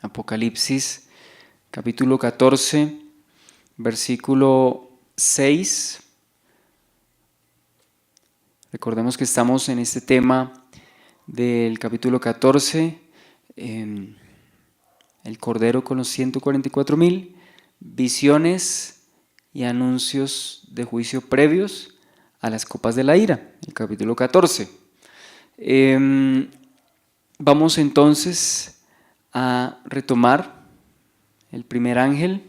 Apocalipsis capítulo 14, versículo 6. Recordemos que estamos en este tema del capítulo 14, el Cordero con los 144,000, visiones y anuncios de juicio previos a las copas de la ira, el capítulo 14. Vamos entonces a retomar el primer ángel,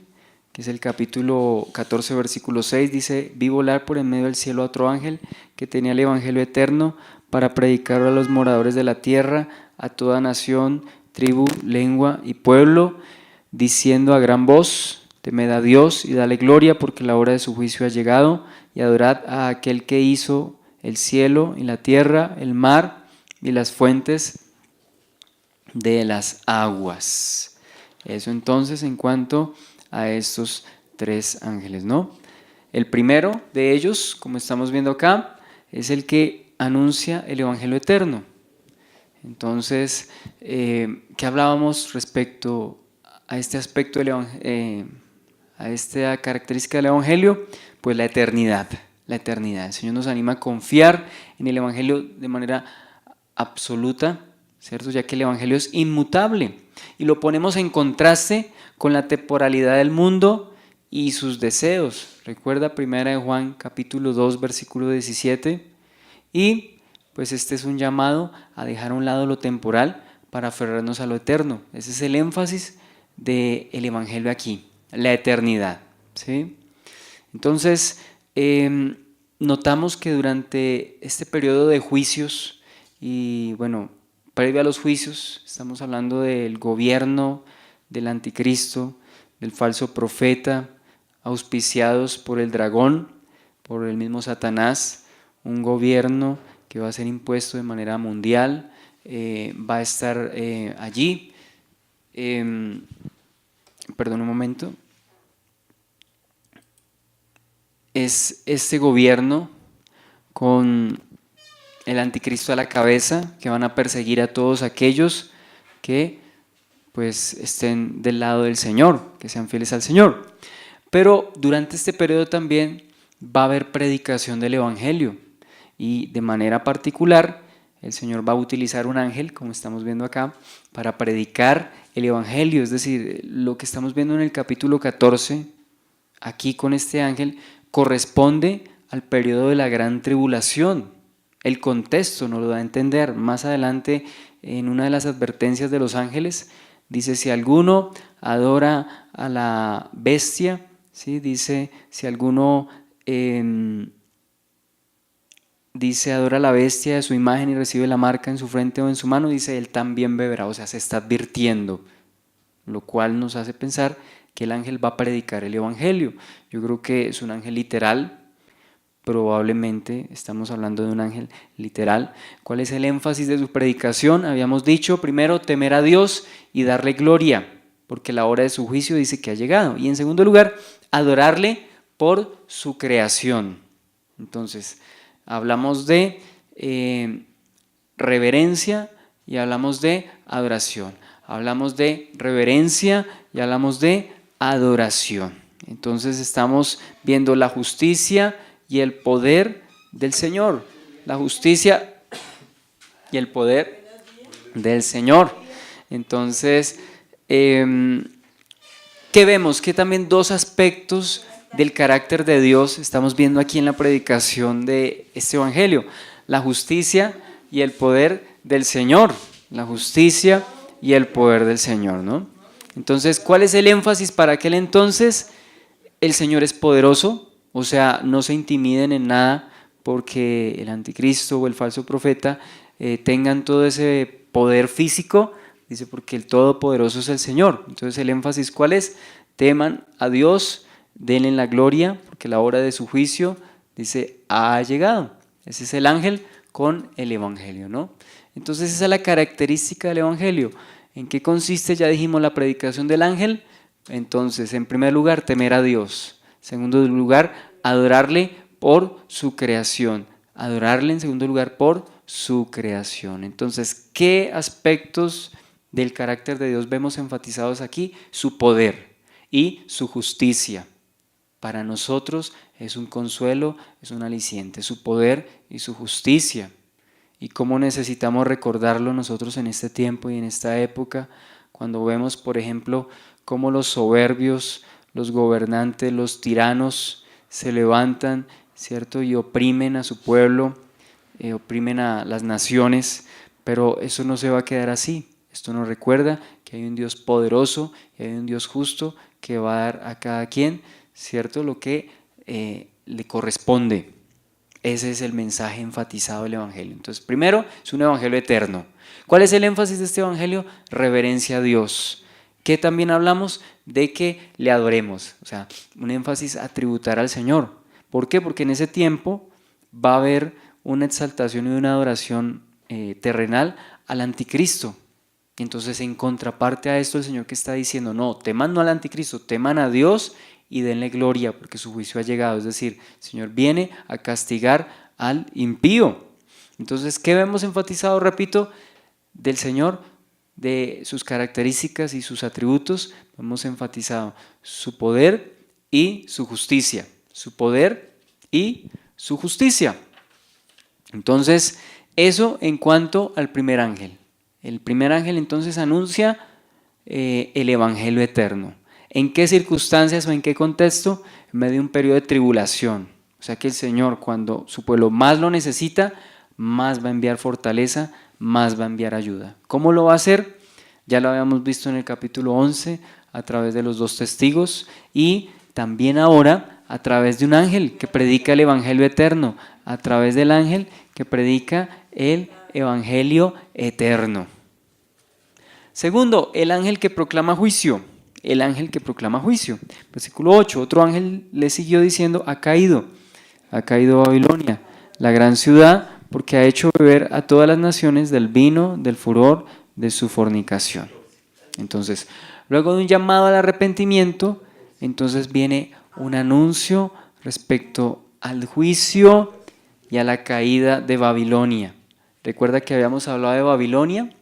que es el capítulo 14, versículo 6, dice: vi volar por en medio del cielo a otro ángel que tenía el evangelio eterno para predicar a los moradores de la tierra, a toda nación, tribu, lengua y pueblo, diciendo a gran voz: temed a Dios y dale gloria, porque la hora de su juicio ha llegado, y adorad a aquel que hizo el cielo y la tierra, el mar y las fuentes de las aguas. Eso entonces en cuanto a estos tres ángeles, ¿no? El primero de ellos, como estamos viendo acá, es el que anuncia el evangelio eterno. Entonces, ¿qué hablábamos respecto a este aspecto del a esta característica del evangelio? Pues la eternidad. La eternidad. El Señor nos anima a confiar en el evangelio de manera absoluta, ¿cierto? Ya que el evangelio es inmutable y lo ponemos en contraste con la temporalidad del mundo y sus deseos. Recuerda 1 Juan capítulo 2 versículo 17, y pues este es un llamado a dejar a un lado lo temporal para aferrarnos a lo eterno. Ese es el énfasis del evangelio aquí, la eternidad, ¿sí? Entonces notamos que durante este periodo de juicios, y bueno, previo a los juicios, estamos hablando del gobierno del anticristo, del falso profeta, auspiciados por el dragón, por el mismo Satanás, un gobierno que va a ser impuesto de manera mundial, va a estar allí. Perdón un momento. Es este gobierno con el anticristo a la cabeza, que van a perseguir a todos aquellos que pues estén del lado del Señor, que sean fieles al Señor. Pero durante este periodo también va a haber predicación del evangelio, y de manera particular el Señor va a utilizar un ángel, como estamos viendo acá, para predicar el evangelio. Es decir, lo que estamos viendo en el capítulo 14, aquí con este ángel, corresponde al periodo de la gran tribulación. El contexto nos lo da a entender. Más adelante, en una de las advertencias de los ángeles, dice: si alguno adora a la bestia, ¿sí? Dice: si alguno dice adora a la bestia de su imagen y recibe la marca en su frente o en su mano, dice, él también beberá. O sea, se está advirtiendo, lo cual nos hace pensar que el ángel va a predicar el evangelio. Yo creo que es un ángel literal. Probablemente estamos hablando de un ángel literal. ¿Cuál es el énfasis de su predicación? Habíamos dicho, primero, temer a Dios y darle gloria, porque la hora de su juicio dice que ha llegado. Y en segundo lugar, adorarle por su creación. Entonces, hablamos de reverencia y hablamos de adoración. Hablamos de reverencia y hablamos de adoración. Entonces estamos viendo la justicia y el poder del Señor. La justicia y el poder del Señor. Entonces, ¿qué vemos? Que también dos aspectos del carácter de Dios estamos viendo aquí en la predicación de este evangelio: la justicia y el poder del Señor. La justicia y el poder del Señor, ¿no? Entonces, ¿cuál es el énfasis para aquel entonces? El Señor es poderoso, o sea, no se intimiden en nada porque el anticristo o el falso profeta tengan todo ese poder físico. Dice, porque el todopoderoso es el Señor. Entonces, el énfasis, ¿cuál es? Teman a Dios, denle la gloria, porque la hora de su juicio, dice, ha llegado. Ese es el ángel con el evangelio, ¿no? Entonces, esa es la característica del evangelio. ¿En qué consiste? Ya dijimos la predicación del ángel. Entonces, en primer lugar, temer a Dios. En segundo lugar, adorarle por su creación. Adorarle, en segundo lugar, por su creación. Entonces, ¿qué aspectos del carácter de Dios vemos enfatizados aquí? Su poder y su justicia. Para nosotros es un consuelo, es un aliciente, su poder y su justicia. Y cómo necesitamos recordarlo nosotros en este tiempo y en esta época, cuando vemos, por ejemplo, cómo los soberbios, los gobernantes, los tiranos se levantan, ¿cierto? Y oprimen a su pueblo, oprimen a las naciones, pero eso no se va a quedar así. Esto nos recuerda que hay un Dios poderoso y hay un Dios justo que va a dar a cada quien, ¿cierto?, lo que le corresponde. Ese es el mensaje enfatizado del Evangelio. Entonces, primero, es un Evangelio eterno. ¿Cuál es el énfasis de este Evangelio? Reverencia a Dios. ¿Qué también hablamos? De que le adoremos. O sea, un énfasis a tributar al Señor. ¿Por qué? Porque en ese tiempo va a haber una exaltación y una adoración terrenal al anticristo. Entonces, en contraparte a esto, el Señor que está diciendo, no, teman no al anticristo, teman a Dios y denle gloria porque su juicio ha llegado. Es decir, el Señor viene a castigar al impío. Entonces, ¿qué vemos enfatizado, repito, del Señor? De sus características y sus atributos, hemos enfatizado su poder y su justicia. Su poder y su justicia. Entonces, eso en cuanto al primer ángel. El primer ángel entonces anuncia el Evangelio eterno. ¿En qué circunstancias o en qué contexto? En medio de un periodo de tribulación. O sea que el Señor, cuando su pueblo más lo necesita, más va a enviar fortaleza, más va a enviar ayuda. ¿Cómo lo va a hacer? Ya lo habíamos visto en el capítulo 11, a través de los 2 testigos, y también ahora a través de un ángel que predica el Evangelio eterno, a través del ángel que predica el Evangelio eterno. Segundo, el ángel que proclama juicio. El ángel que proclama juicio. Versículo 8, otro ángel le siguió diciendo, ha caído Babilonia, la gran ciudad, porque ha hecho beber a todas las naciones del vino, del furor, de su fornicación. Entonces, luego de un llamado al arrepentimiento, entonces viene un anuncio respecto al juicio y a la caída de Babilonia. ¿Recuerda que habíamos hablado de Babilonia?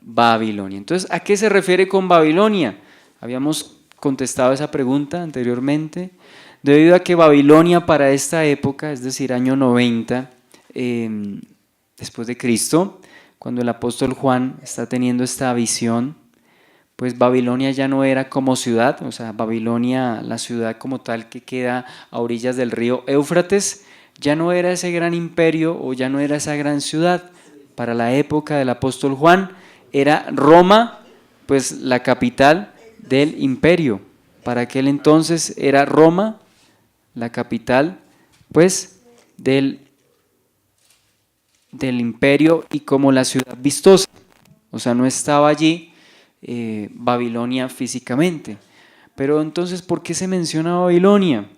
Babilonia. Entonces, ¿a qué se refiere con Babilonia? Habíamos contestado esa pregunta anteriormente. Debido a que Babilonia para esta época, es decir, año 90 después de Cristo, cuando el apóstol Juan está teniendo esta visión, pues Babilonia ya no era como ciudad, o sea, Babilonia, la ciudad como tal que queda a orillas del río Éufrates, ya no era ese gran imperio o ya no era esa gran ciudad. Para la época del apóstol Juan era Roma, pues la capital del imperio. Para aquel entonces era Roma la capital, pues, del imperio y como la ciudad vistosa. O sea, no estaba allí Babilonia físicamente. Pero entonces, ¿por qué se menciona Babilonia?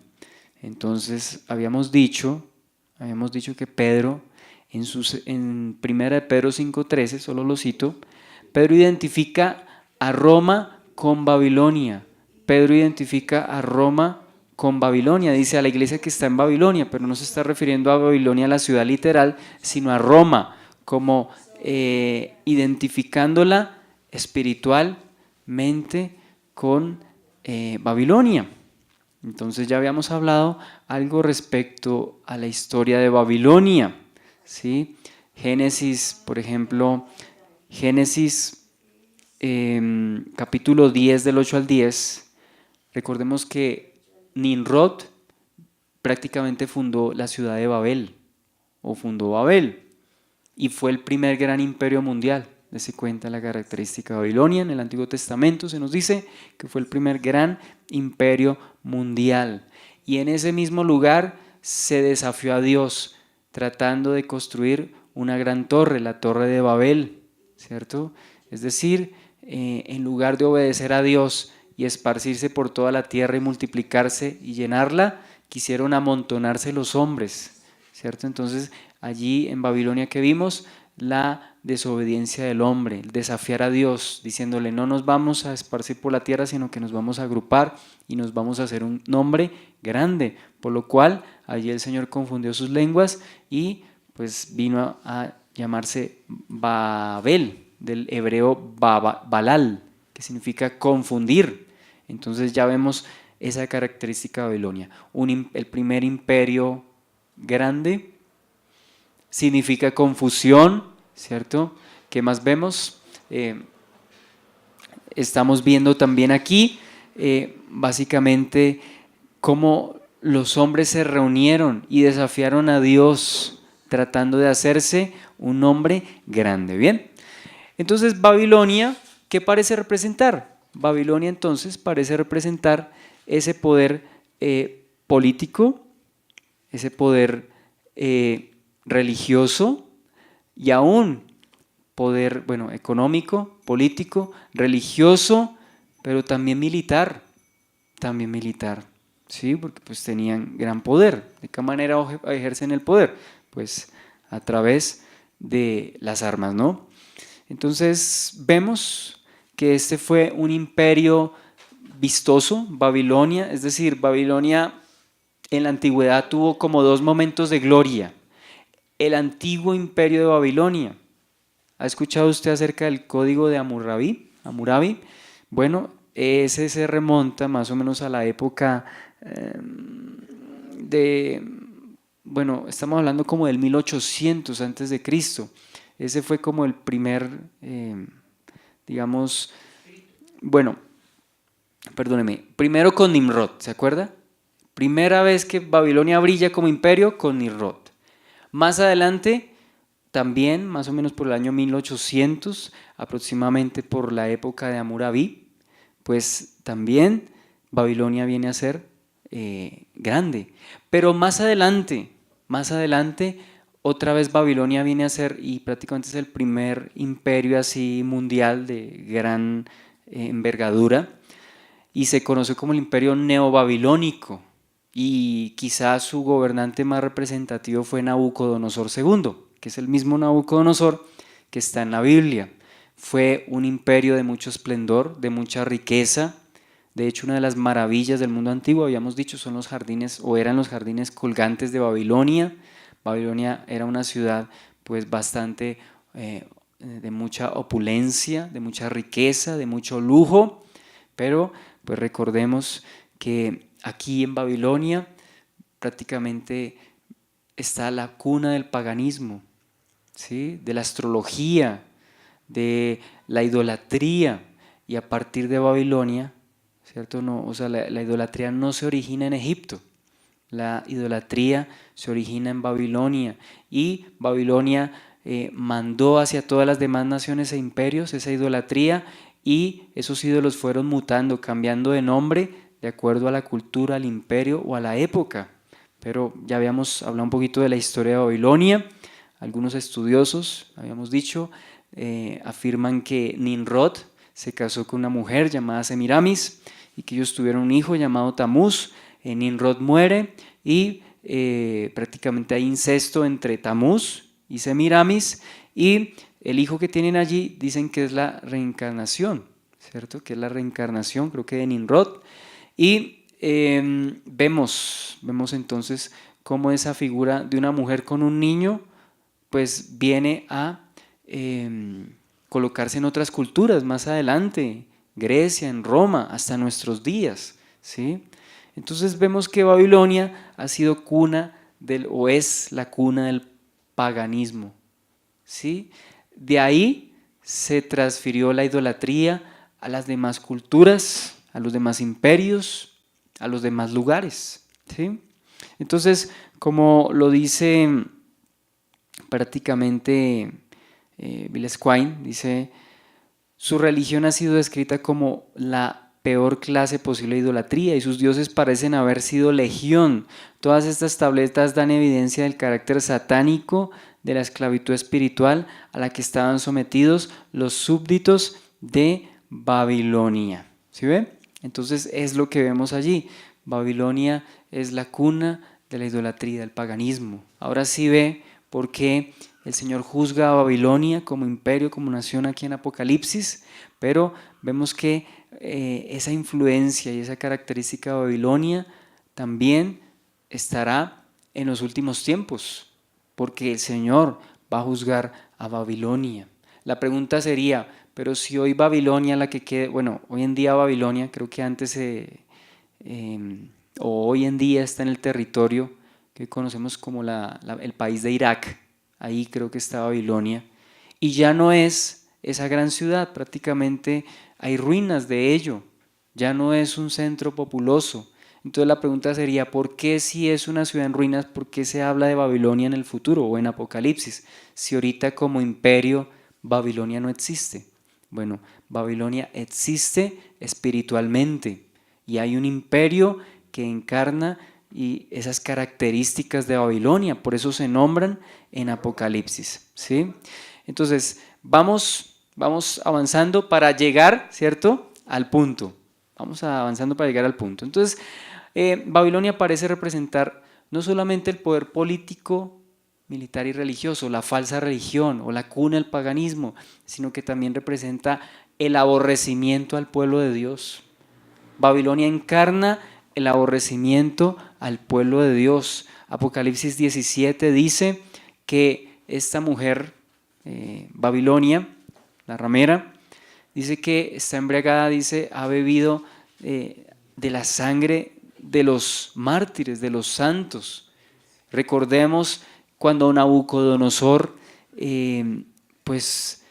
Entonces, habíamos dicho que Pedro, en 1 de Pedro 5:13, solo lo cito, Pedro identifica a Roma con Babilonia. Pedro identifica a Roma con Babilonia, dice a la iglesia que está en Babilonia, pero no se está refiriendo a Babilonia, la ciudad literal, sino a Roma, como identificándola espiritualmente con Babilonia. Entonces ya habíamos hablado algo respecto a la historia de Babilonia, ¿sí? Génesis, por ejemplo, Génesis capítulo 10 del 8 al 10, recordemos que Nimrod prácticamente fundó la ciudad de Babel, o fundó Babel, y fue el primer gran imperio mundial. Dese cuenta la característica de Babilonia. En el Antiguo Testamento se nos dice que fue el primer gran imperio mundial. Y en ese mismo lugar se desafió a Dios, tratando de construir una gran torre, la Torre de Babel, ¿cierto? Es decir, en lugar de obedecer a Dios y esparcirse por toda la tierra y multiplicarse y llenarla, quisieron amontonarse los hombres, ¿cierto? Entonces, allí en Babilonia que vimos la desobediencia del hombre, el desafiar a Dios, diciéndole no nos vamos a esparcir por la tierra, sino que nos vamos a agrupar y nos vamos a hacer un nombre grande, por lo cual allí el Señor confundió sus lenguas y pues vino a llamarse Babel, del hebreo balal, que significa confundir. Entonces ya vemos esa característica de Babilonia. El primer imperio grande significa confusión, ¿cierto? ¿Qué más vemos? Estamos viendo también aquí básicamente cómo los hombres se reunieron y desafiaron a Dios tratando de hacerse un hombre grande. Bien, entonces Babilonia, ¿qué parece representar? Babilonia entonces parece representar ese poder político, ese poder religioso y aún poder, bueno, económico, político, religioso, pero también militar, ¿sí? Porque pues tenían gran poder. ¿De qué manera ejercen el poder? Pues a través de las armas, ¿no? Entonces vemos que este fue un imperio vistoso, Babilonia, es decir, Babilonia en la antigüedad tuvo como dos momentos de gloria. El antiguo imperio de Babilonia. ¿Ha escuchado usted acerca del código de Hammurabi? Bueno, ese se remonta más o menos a la época bueno, estamos hablando como del 1800 antes de Cristo. Ese fue como el primer, digamos, bueno, perdóneme, primero con Nimrod, ¿se acuerda? Primera vez que Babilonia brilla como imperio con Nimrod. Más adelante, también más o menos por el año 1800, aproximadamente por la época de Hammurabi, pues también Babilonia viene a ser grande. Pero más adelante, otra vez Babilonia viene a ser, y prácticamente es el primer imperio así mundial de gran envergadura, y se conoce como el imperio neobabilónico, y quizás su gobernante más representativo fue Nabucodonosor II, que es el mismo Nabucodonosor que está en la Biblia. Fue un imperio de mucho esplendor, de mucha riqueza. De hecho, una de las maravillas del mundo antiguo, habíamos dicho, son los jardines, o eran los jardines colgantes de Babilonia. Babilonia era una ciudad pues bastante de mucha opulencia, de mucha riqueza, de mucho lujo, pero pues recordemos que aquí en Babilonia prácticamente está la cuna del paganismo, ¿sí? De la astrología, de la idolatría, y a partir de Babilonia, ¿cierto? No, o sea, la idolatría no se origina en Egipto, la idolatría se origina en Babilonia, y Babilonia mandó hacia todas las demás naciones e imperios esa idolatría, y esos ídolos fueron mutando, cambiando de nombre de acuerdo a la cultura, al imperio o a la época. Pero ya habíamos hablado un poquito de la historia de Babilonia. Algunos estudiosos, habíamos dicho, afirman que Nimrod se casó con una mujer llamada Semiramis y que ellos tuvieron un hijo llamado Tamuz. Nimrod muere y prácticamente hay incesto entre Tamuz y Semiramis, y el hijo que tienen allí dicen que es la reencarnación, ¿cierto? Que es la reencarnación, creo que de Nimrod. Y vemos entonces cómo esa figura de una mujer con un niño pues viene a colocarse en otras culturas más adelante, Grecia, en Roma, hasta nuestros días, ¿sí? Entonces vemos que Babilonia ha sido cuna o es la cuna del paganismo, ¿sí? De ahí se transfirió la idolatría a las demás culturas, a los demás imperios, a los demás lugares, ¿sí? Entonces, como lo dice prácticamente Villesquine, dice, su religión ha sido descrita como la peor clase posible de idolatría y sus dioses parecen haber sido legión. Todas estas tabletas dan evidencia del carácter satánico de la esclavitud espiritual a la que estaban sometidos los súbditos de Babilonia. ¿Sí ve? Entonces es lo que vemos allí. Babilonia es la cuna de la idolatría, del paganismo. Ahora sí ve por qué el Señor juzga a Babilonia como imperio, como nación aquí en Apocalipsis, pero vemos que esa influencia y esa característica de Babilonia también estará en los últimos tiempos, porque el Señor va a juzgar a Babilonia. La pregunta sería, pero si hoy Babilonia, la que quede, bueno, hoy en día Babilonia, creo que antes o hoy en día está en el territorio que hoy conocemos como el país de Irak, ahí creo que está Babilonia, y ya no es esa gran ciudad, prácticamente hay ruinas de ello, ya no es un centro populoso. Entonces la pregunta sería, ¿por qué si es una ciudad en ruinas, por qué se habla de Babilonia en el futuro o en Apocalipsis? Si ahorita como imperio Babilonia no existe. Bueno, Babilonia existe espiritualmente y hay un imperio que encarna y esas características de Babilonia, por eso se nombran en Apocalipsis, ¿sí? Entonces, vamos avanzando para llegar, ¿cierto?, al punto. Vamos avanzando para llegar al punto. Entonces, Babilonia parece representar no solamente el poder político, militar y religioso, la falsa religión o la cuna del paganismo, sino que también representa el aborrecimiento al pueblo de Dios. Babilonia encarna el aborrecimiento al pueblo de Dios. Apocalipsis 17 dice que esta mujer, Babilonia, la ramera, dice que está embriagada, dice, ha bebido de la sangre de los mártires, de los santos. Recordemos cuando Nabucodonosor pues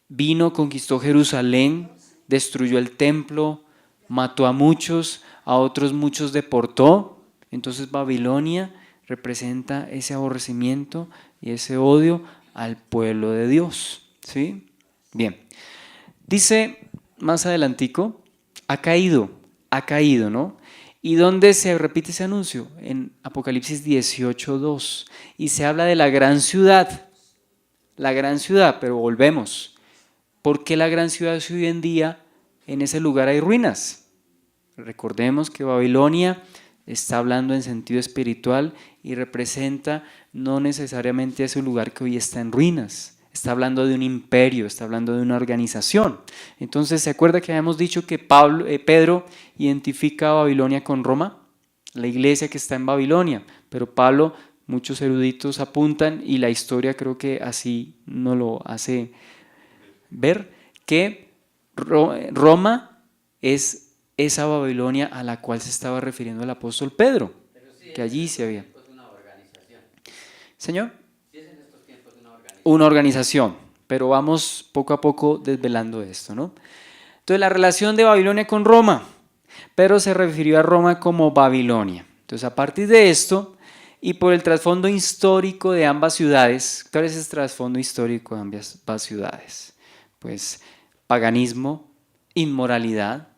vino, conquistó Jerusalén, destruyó el templo, mató a muchos, a otros muchos deportó. Entonces Babilonia representa ese aborrecimiento y ese odio al pueblo de Dios, ¿sí? Bien, dice más adelantico, ha caído, ¿no? ¿Y dónde se repite ese anuncio? En Apocalipsis 18:2. Y se habla de la gran ciudad, pero volvemos. ¿Por qué la gran ciudad si hoy en día en ese lugar hay ruinas? Recordemos que Babilonia está hablando en sentido espiritual y representa no necesariamente ese lugar que hoy está en ruinas. Está hablando de un imperio, está hablando de una organización. Entonces, ¿se acuerda que habíamos dicho que Pedro identifica a Babilonia con Roma? La iglesia que está en Babilonia, pero Pablo, muchos eruditos apuntan y la historia creo que así nos lo hace ver, que Roma es esa Babilonia a la cual se estaba refiriendo el apóstol Pedro, que allí se había. ¿Señor? Una organización, pero vamos poco a poco desvelando esto, ¿no? Entonces la relación de Babilonia con Roma, Pedro se refirió a Roma como Babilonia. Entonces a partir de esto y por el trasfondo histórico de ambas ciudades, ¿cuál es ese trasfondo histórico de ambas ciudades? Pues paganismo, inmoralidad,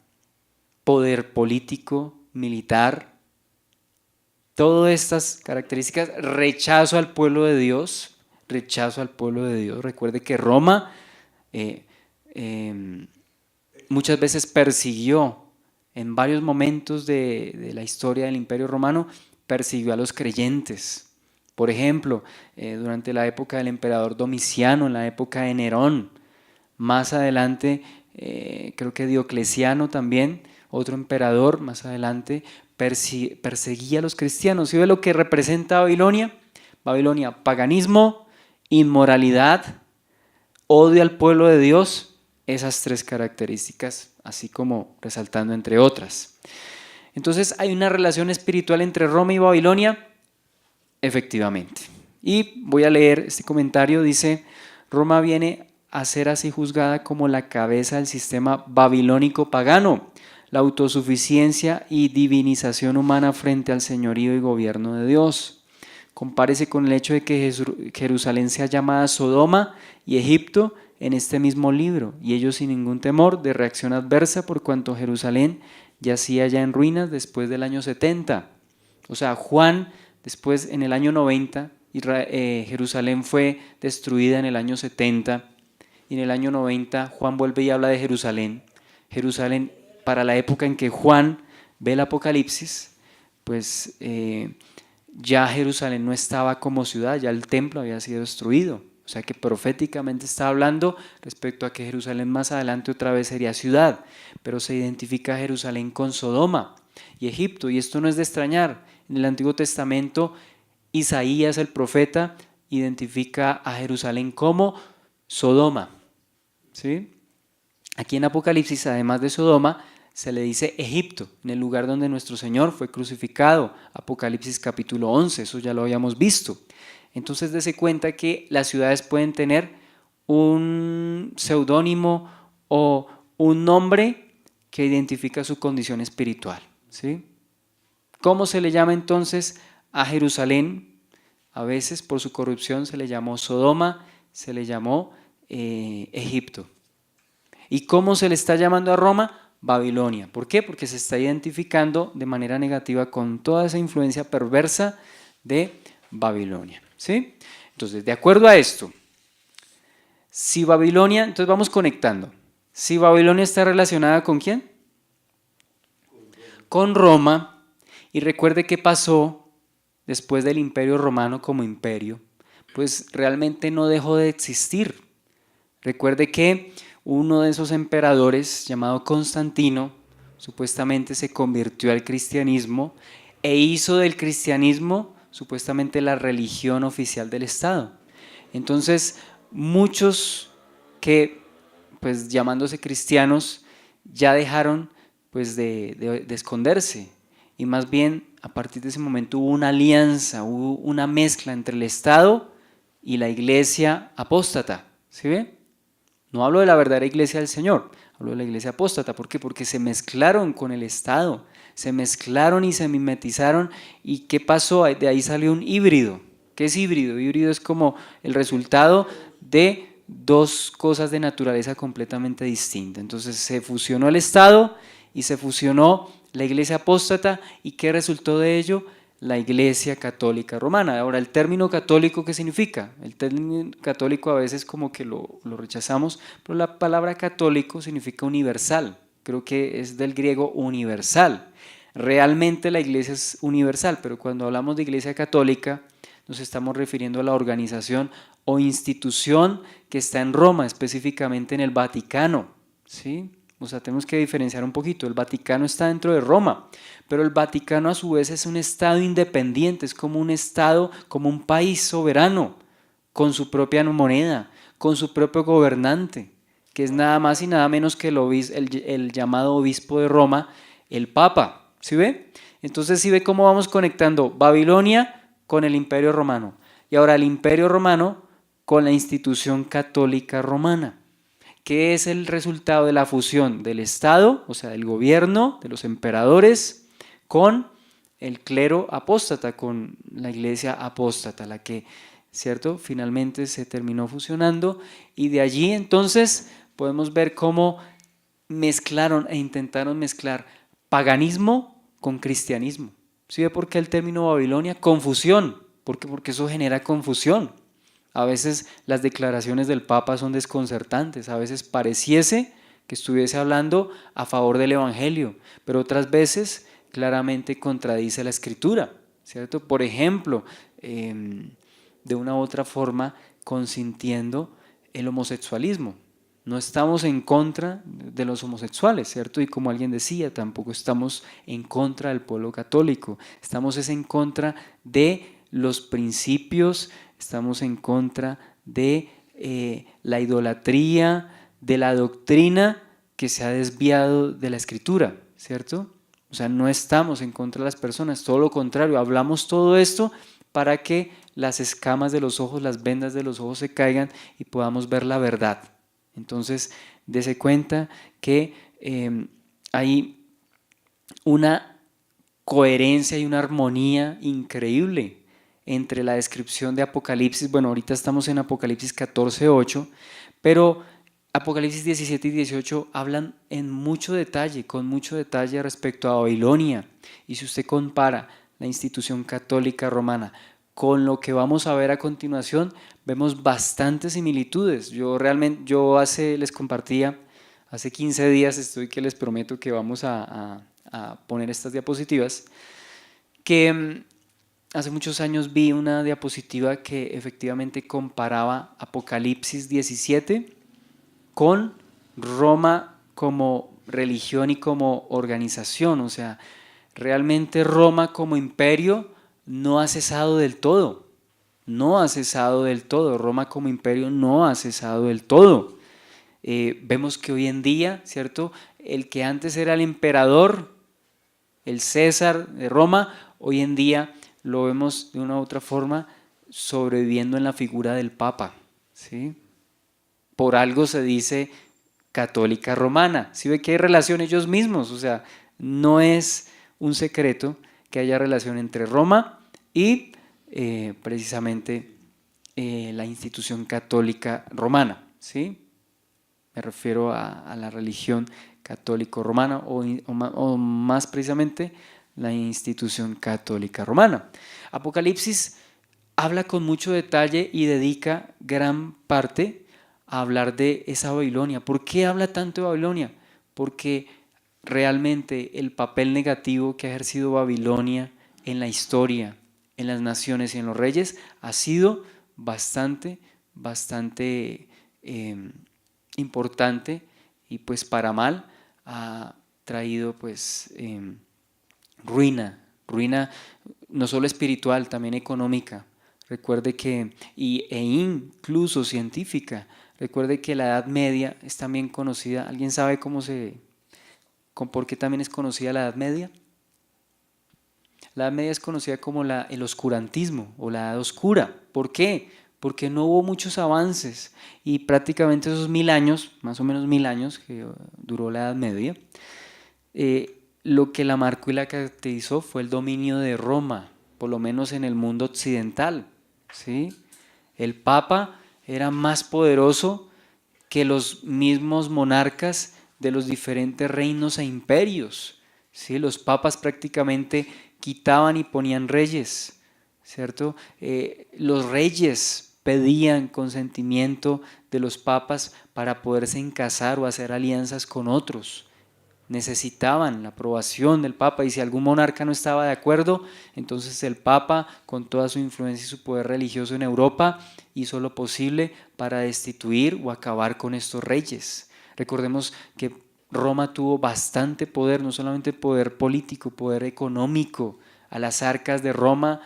poder político, militar, todas estas características, rechazo al pueblo de Dios. Recuerde que Roma muchas veces persiguió, en varios momentos de la historia del Imperio Romano, persiguió a los creyentes. Por ejemplo, durante la época del emperador Domiciano, en la época de Nerón, más adelante creo que Diocleciano también, otro emperador más adelante, perseguía a los cristianos. ¿Sí ve lo que representa Babilonia? Babilonia, paganismo, inmoralidad, odio al pueblo de Dios, esas tres características, así como resaltando entre otras. Entonces, ¿hay una relación espiritual entre Roma y Babilonia? Efectivamente. Y voy a leer este comentario, dice, Roma viene a ser así juzgada como la cabeza del sistema babilónico pagano, la autosuficiencia y divinización humana frente al señorío y gobierno de Dios. Compárese con el hecho de que Jerusalén sea llamada Sodoma y Egipto en este mismo libro, y ellos sin ningún temor de reacción adversa por cuanto Jerusalén yacía ya en ruinas después del año 70. O sea, Juan, después en el año 90, Jerusalén fue destruida en el año 70, y en el año 90 Juan vuelve y habla de Jerusalén. Jerusalén, para la época en que Juan ve el Apocalipsis, pues ya Jerusalén no estaba como ciudad, ya el templo había sido destruido. O sea que proféticamente está hablando respecto a que Jerusalén más adelante otra vez sería ciudad, pero se identifica a Jerusalén con Sodoma y Egipto, y esto no es de extrañar. En el Antiguo Testamento, Isaías el profeta identifica a Jerusalén como Sodoma, ¿sí? Aquí en Apocalipsis, además de Sodoma, se le dice Egipto, en el lugar donde nuestro Señor fue crucificado. Apocalipsis capítulo 11, eso ya lo habíamos visto. Entonces dése cuenta que las ciudades pueden tener un seudónimo o un nombre que identifica su condición espiritual, ¿sí? ¿Cómo se le llama entonces a Jerusalén? A veces por su corrupción se le llamó Sodoma, se le llamó Egipto. ¿Y cómo se le está llamando a Roma? Babilonia. ¿Por qué? Porque se está identificando de manera negativa con toda esa influencia perversa de Babilonia, ¿sí? Entonces, de acuerdo a esto, si Babilonia, entonces vamos conectando. Si Babilonia está relacionada ¿con quién? Con Roma. Y recuerde qué pasó después del Imperio Romano como imperio. Pues realmente no dejó de existir. Recuerde que uno de esos emperadores llamado Constantino supuestamente se convirtió al cristianismo e hizo del cristianismo supuestamente la religión oficial del Estado. Entonces muchos que pues llamándose cristianos ya dejaron pues de esconderse y más bien a partir de ese momento hubo una alianza, hubo una mezcla entre el Estado y la iglesia apóstata, ¿sí ve? No hablo de la verdadera iglesia del Señor, hablo de la iglesia apóstata. ¿Por qué? Porque se mezclaron con el Estado, se mezclaron y se mimetizaron. ¿Y qué pasó? De ahí salió un híbrido. ¿Qué es híbrido? Híbrido es como el resultado de dos cosas de naturaleza completamente distinta. Entonces se fusionó el Estado y se fusionó la iglesia apóstata. ¿Y qué resultó de ello? La Iglesia Católica Romana. Ahora, el término católico, ¿qué significa? El término católico a veces como que lo rechazamos, pero la palabra católico significa universal. Creo que es del griego universal. Realmente la iglesia es universal, pero cuando hablamos de iglesia católica nos estamos refiriendo a la organización o institución que está en Roma, específicamente en el Vaticano, ¿sí? O sea, tenemos que diferenciar un poquito. El Vaticano está dentro de Roma, pero el Vaticano a su vez es un estado independiente, es como un estado, como un país soberano, con su propia moneda, con su propio gobernante, que es nada más y nada menos que el llamado obispo de Roma, el Papa. ¿Sí ve? Entonces, ¿sí ve cómo vamos conectando Babilonia con el Imperio Romano? Y ahora el Imperio Romano con la institución católica romana. ¿Qué es el resultado de la fusión del Estado, o sea, del gobierno, de los emperadores, con el clero apóstata, con la iglesia apóstata, la que, ¿cierto?, finalmente se terminó fusionando, y de allí entonces podemos ver cómo mezclaron e intentaron mezclar paganismo con cristianismo. ¿Sí ve por qué el término Babilonia? Confusión. ¿Por qué? Porque eso genera confusión. A veces las declaraciones del Papa son desconcertantes, a veces pareciese que estuviese hablando a favor del Evangelio, pero otras veces claramente contradice la Escritura, ¿cierto? Por ejemplo, de una u otra forma consintiendo el homosexualismo. No estamos en contra de los homosexuales, ¿cierto? Y como alguien decía, tampoco estamos en contra del pueblo católico, estamos en contra de los principios, estamos en contra de la idolatría, de la doctrina que se ha desviado de la Escritura, ¿cierto? O sea, no estamos en contra de las personas, todo lo contrario, hablamos todo esto para que las escamas de los ojos, las vendas de los ojos se caigan y podamos ver la verdad. Entonces, dése cuenta que hay una coherencia y una armonía increíble entre la descripción de Apocalipsis. Bueno, ahorita estamos en Apocalipsis 14:8, pero Apocalipsis 17 y 18 hablan en mucho detalle, con mucho detalle respecto a Babilonia. Y si usted compara la institución católica romana con lo que vamos a ver a continuación, vemos bastantes similitudes. Yo les compartía, hace 15 días estoy que les prometo que vamos a poner estas diapositivas, que hace muchos años vi una diapositiva que efectivamente comparaba Apocalipsis 17 con Roma como religión y como organización. O sea, realmente Roma como imperio no ha cesado del todo, no ha cesado del todo, Roma como imperio no ha cesado del todo. Vemos que hoy en día, ¿cierto? El que antes era el emperador, el César de Roma, hoy en día lo vemos de una u otra forma sobreviviendo en la figura del Papa, ¿sí? Por algo se dice católica romana. ¿Sí ve que hay relación ellos mismos? O sea, no es un secreto que haya relación entre Roma y precisamente la institución católica romana, ¿sí? Me refiero a la religión católico-romana o más precisamente la institución católica romana. Apocalipsis habla con mucho detalle y dedica gran parte a hablar de esa Babilonia. ¿Por qué habla tanto de Babilonia? Porque realmente el papel negativo que ha ejercido Babilonia en la historia, en las naciones y en los reyes ha sido bastante importante, y pues para mal ha traído pues ruina no solo espiritual, también económica. Recuerde que, e incluso científica. Recuerde que la Edad Media es también conocida. ¿Alguien sabe por qué también es conocida la Edad Media? La Edad Media es conocida como el oscurantismo o la Edad Oscura. ¿Por qué? Porque no hubo muchos avances y prácticamente esos 1000 años, más o menos 1000 años que duró la Edad Media, lo que la marcó y la caracterizó fue el dominio de Roma, por lo menos en el mundo occidental, ¿sí? El Papa era más poderoso que los mismos monarcas de los diferentes reinos e imperios, ¿sí? Los papas prácticamente quitaban y ponían reyes, ¿cierto? Los reyes pedían consentimiento de los papas para poderse casar o hacer alianzas con otros. Necesitaban la aprobación del Papa, y si algún monarca no estaba de acuerdo, entonces el Papa, con toda su influencia y su poder religioso en Europa, hizo lo posible para destituir o acabar con estos reyes. Recordemos que Roma tuvo bastante poder, no solamente poder político, poder económico. A las arcas de Roma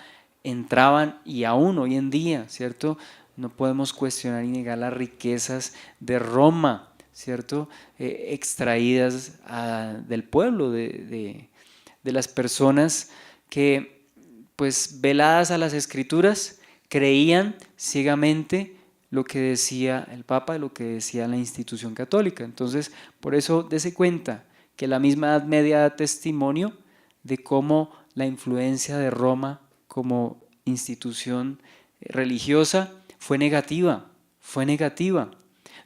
entraban, y aún hoy en día, ¿cierto? No podemos cuestionar y negar las riquezas de Roma, ¿cierto? Extraídas del pueblo, de las personas que, pues veladas a las escrituras, creían ciegamente lo que decía el Papa, lo que decía la institución católica. Entonces, por eso dése cuenta que la misma Edad Media da testimonio de cómo la influencia de Roma como institución religiosa fue negativa, fue negativa.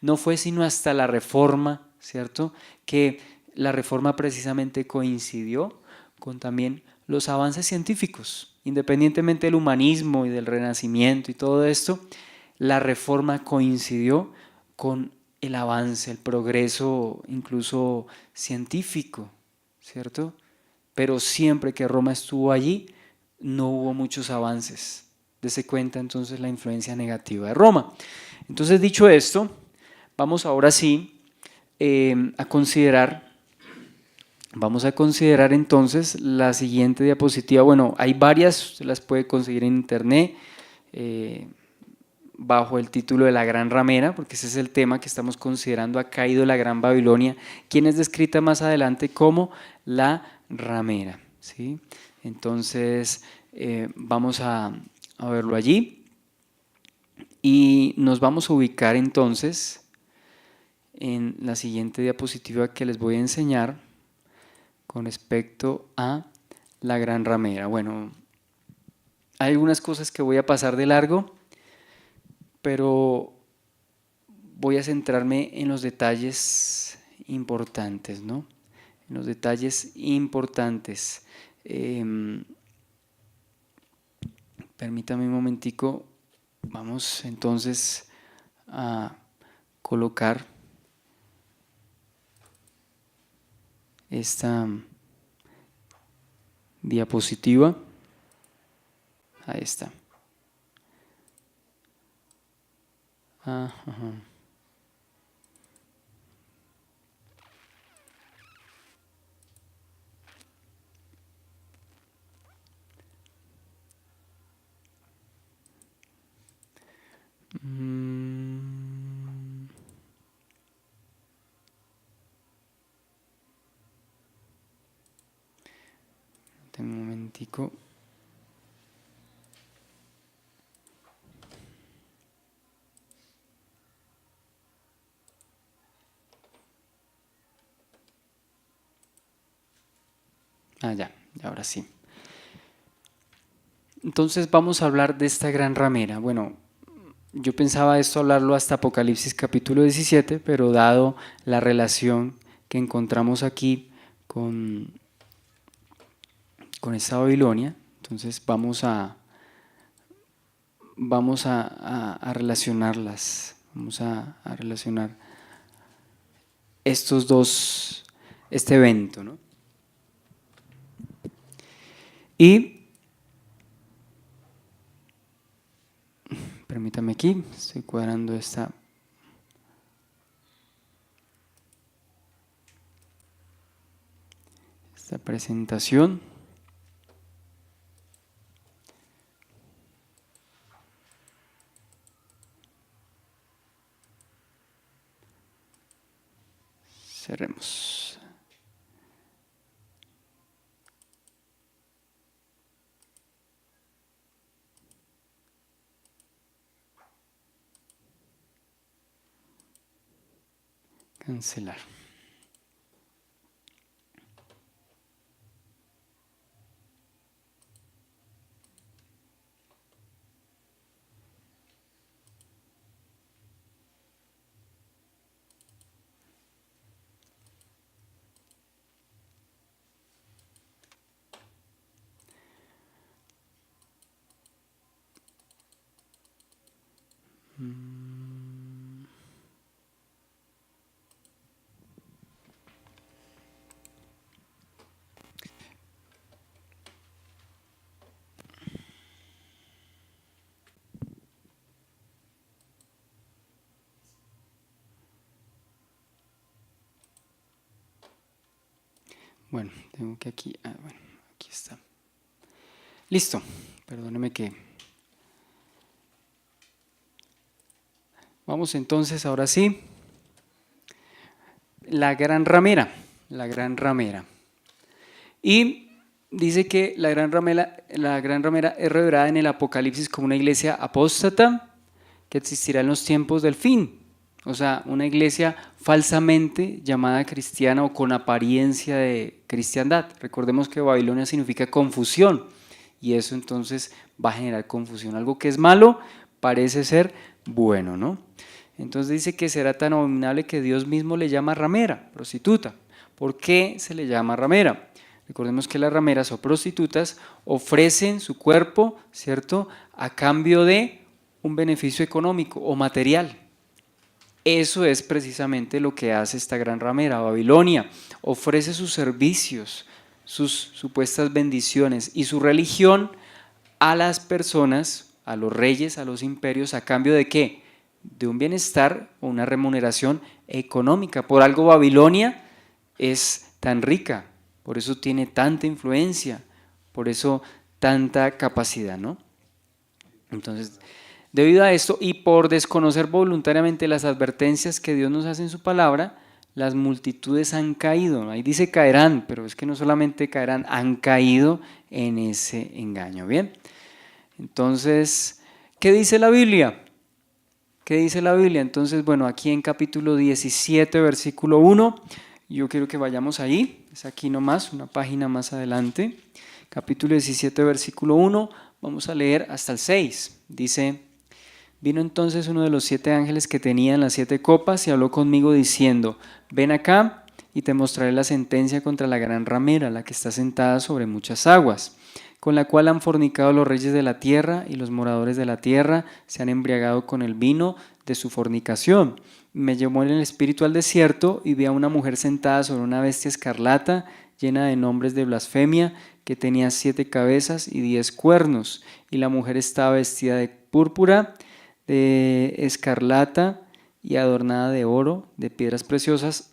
No fue sino hasta la Reforma, ¿cierto? Que la Reforma precisamente coincidió con también los avances científicos. Independientemente del humanismo y del Renacimiento y todo esto, la Reforma coincidió con el avance, el progreso incluso científico, ¿cierto? Pero siempre que Roma estuvo allí, no hubo muchos avances. Dese cuenta entonces la influencia negativa de Roma. Entonces, dicho esto, vamos ahora sí vamos a considerar entonces la siguiente diapositiva. Bueno, hay varias, se las puede conseguir en internet bajo el título de la Gran Ramera, porque ese es el tema que estamos considerando. Ha caído la Gran Babilonia, quien es descrita más adelante como la Ramera, ¿sí? Entonces, vamos a verlo allí y nos vamos a ubicar entonces en la siguiente diapositiva que les voy a enseñar con respecto a la Gran Ramera. Bueno, hay algunas cosas que voy a pasar de largo, pero voy a centrarme en los detalles importantes, ¿no? En los detalles importantes. Permítame un momentico. Vamos entonces a colocar esta diapositiva. Ahí está. Ajá. Un momentico. Ya, ahora sí. Entonces vamos a hablar de esta gran ramera. Bueno, yo pensaba esto hablarlo hasta Apocalipsis capítulo 17, pero dado la relación que encontramos aquí con esta Babilonia, entonces vamos a relacionarlas, vamos a relacionar estos dos, este evento, ¿no? Y permítame aquí, estoy cuadrando esta presentación. Cerremos. Cancelar. Bueno, tengo que aquí, bueno, aquí está. Listo, perdóneme que... Vamos entonces, ahora sí, la gran ramera, la gran ramera. Y dice que la gran ramera es revelada en el Apocalipsis como una iglesia apóstata que existirá en los tiempos del fin. O sea, una iglesia falsamente llamada cristiana o con apariencia de cristiandad. Recordemos que Babilonia significa confusión y eso entonces va a generar confusión. Algo que es malo parece ser bueno, ¿no? Entonces dice que será tan abominable que Dios mismo le llama ramera, prostituta. ¿Por qué se le llama ramera? Recordemos que las rameras o prostitutas ofrecen su cuerpo, ¿cierto?, a cambio de un beneficio económico o material. Eso es precisamente lo que hace esta gran ramera, Babilonia. Ofrece sus servicios, sus supuestas bendiciones y su religión a las personas, a los reyes, a los imperios, ¿a cambio de qué? De un bienestar o una remuneración económica. Por algo Babilonia es tan rica, por eso tiene tanta influencia, por eso tanta capacidad, ¿no? Entonces, debido a esto y por desconocer voluntariamente las advertencias que Dios nos hace en su palabra, las multitudes han caído. Ahí dice caerán, pero es que no solamente caerán, han caído en ese engaño. Bien, entonces, ¿qué dice la Biblia? ¿Qué dice la Biblia? Entonces, bueno, aquí en capítulo 17, versículo 1, yo quiero que vayamos ahí, es aquí nomás, una página más adelante. Capítulo 17, versículo 1, vamos a leer hasta el 6. Dice: vino entonces uno de los 7 ángeles que tenían las 7 copas y habló conmigo diciendo: ven acá y te mostraré la sentencia contra la gran ramera, la que está sentada sobre muchas aguas, con la cual han fornicado los reyes de la tierra, y los moradores de la tierra se han embriagado con el vino de su fornicación. Me llevó en el espíritu al desierto y vi a una mujer sentada sobre una bestia escarlata, llena de nombres de blasfemia, que tenía 7 cabezas y 10 cuernos, y la mujer estaba vestida de púrpura, de escarlata y adornada de oro, de piedras preciosas,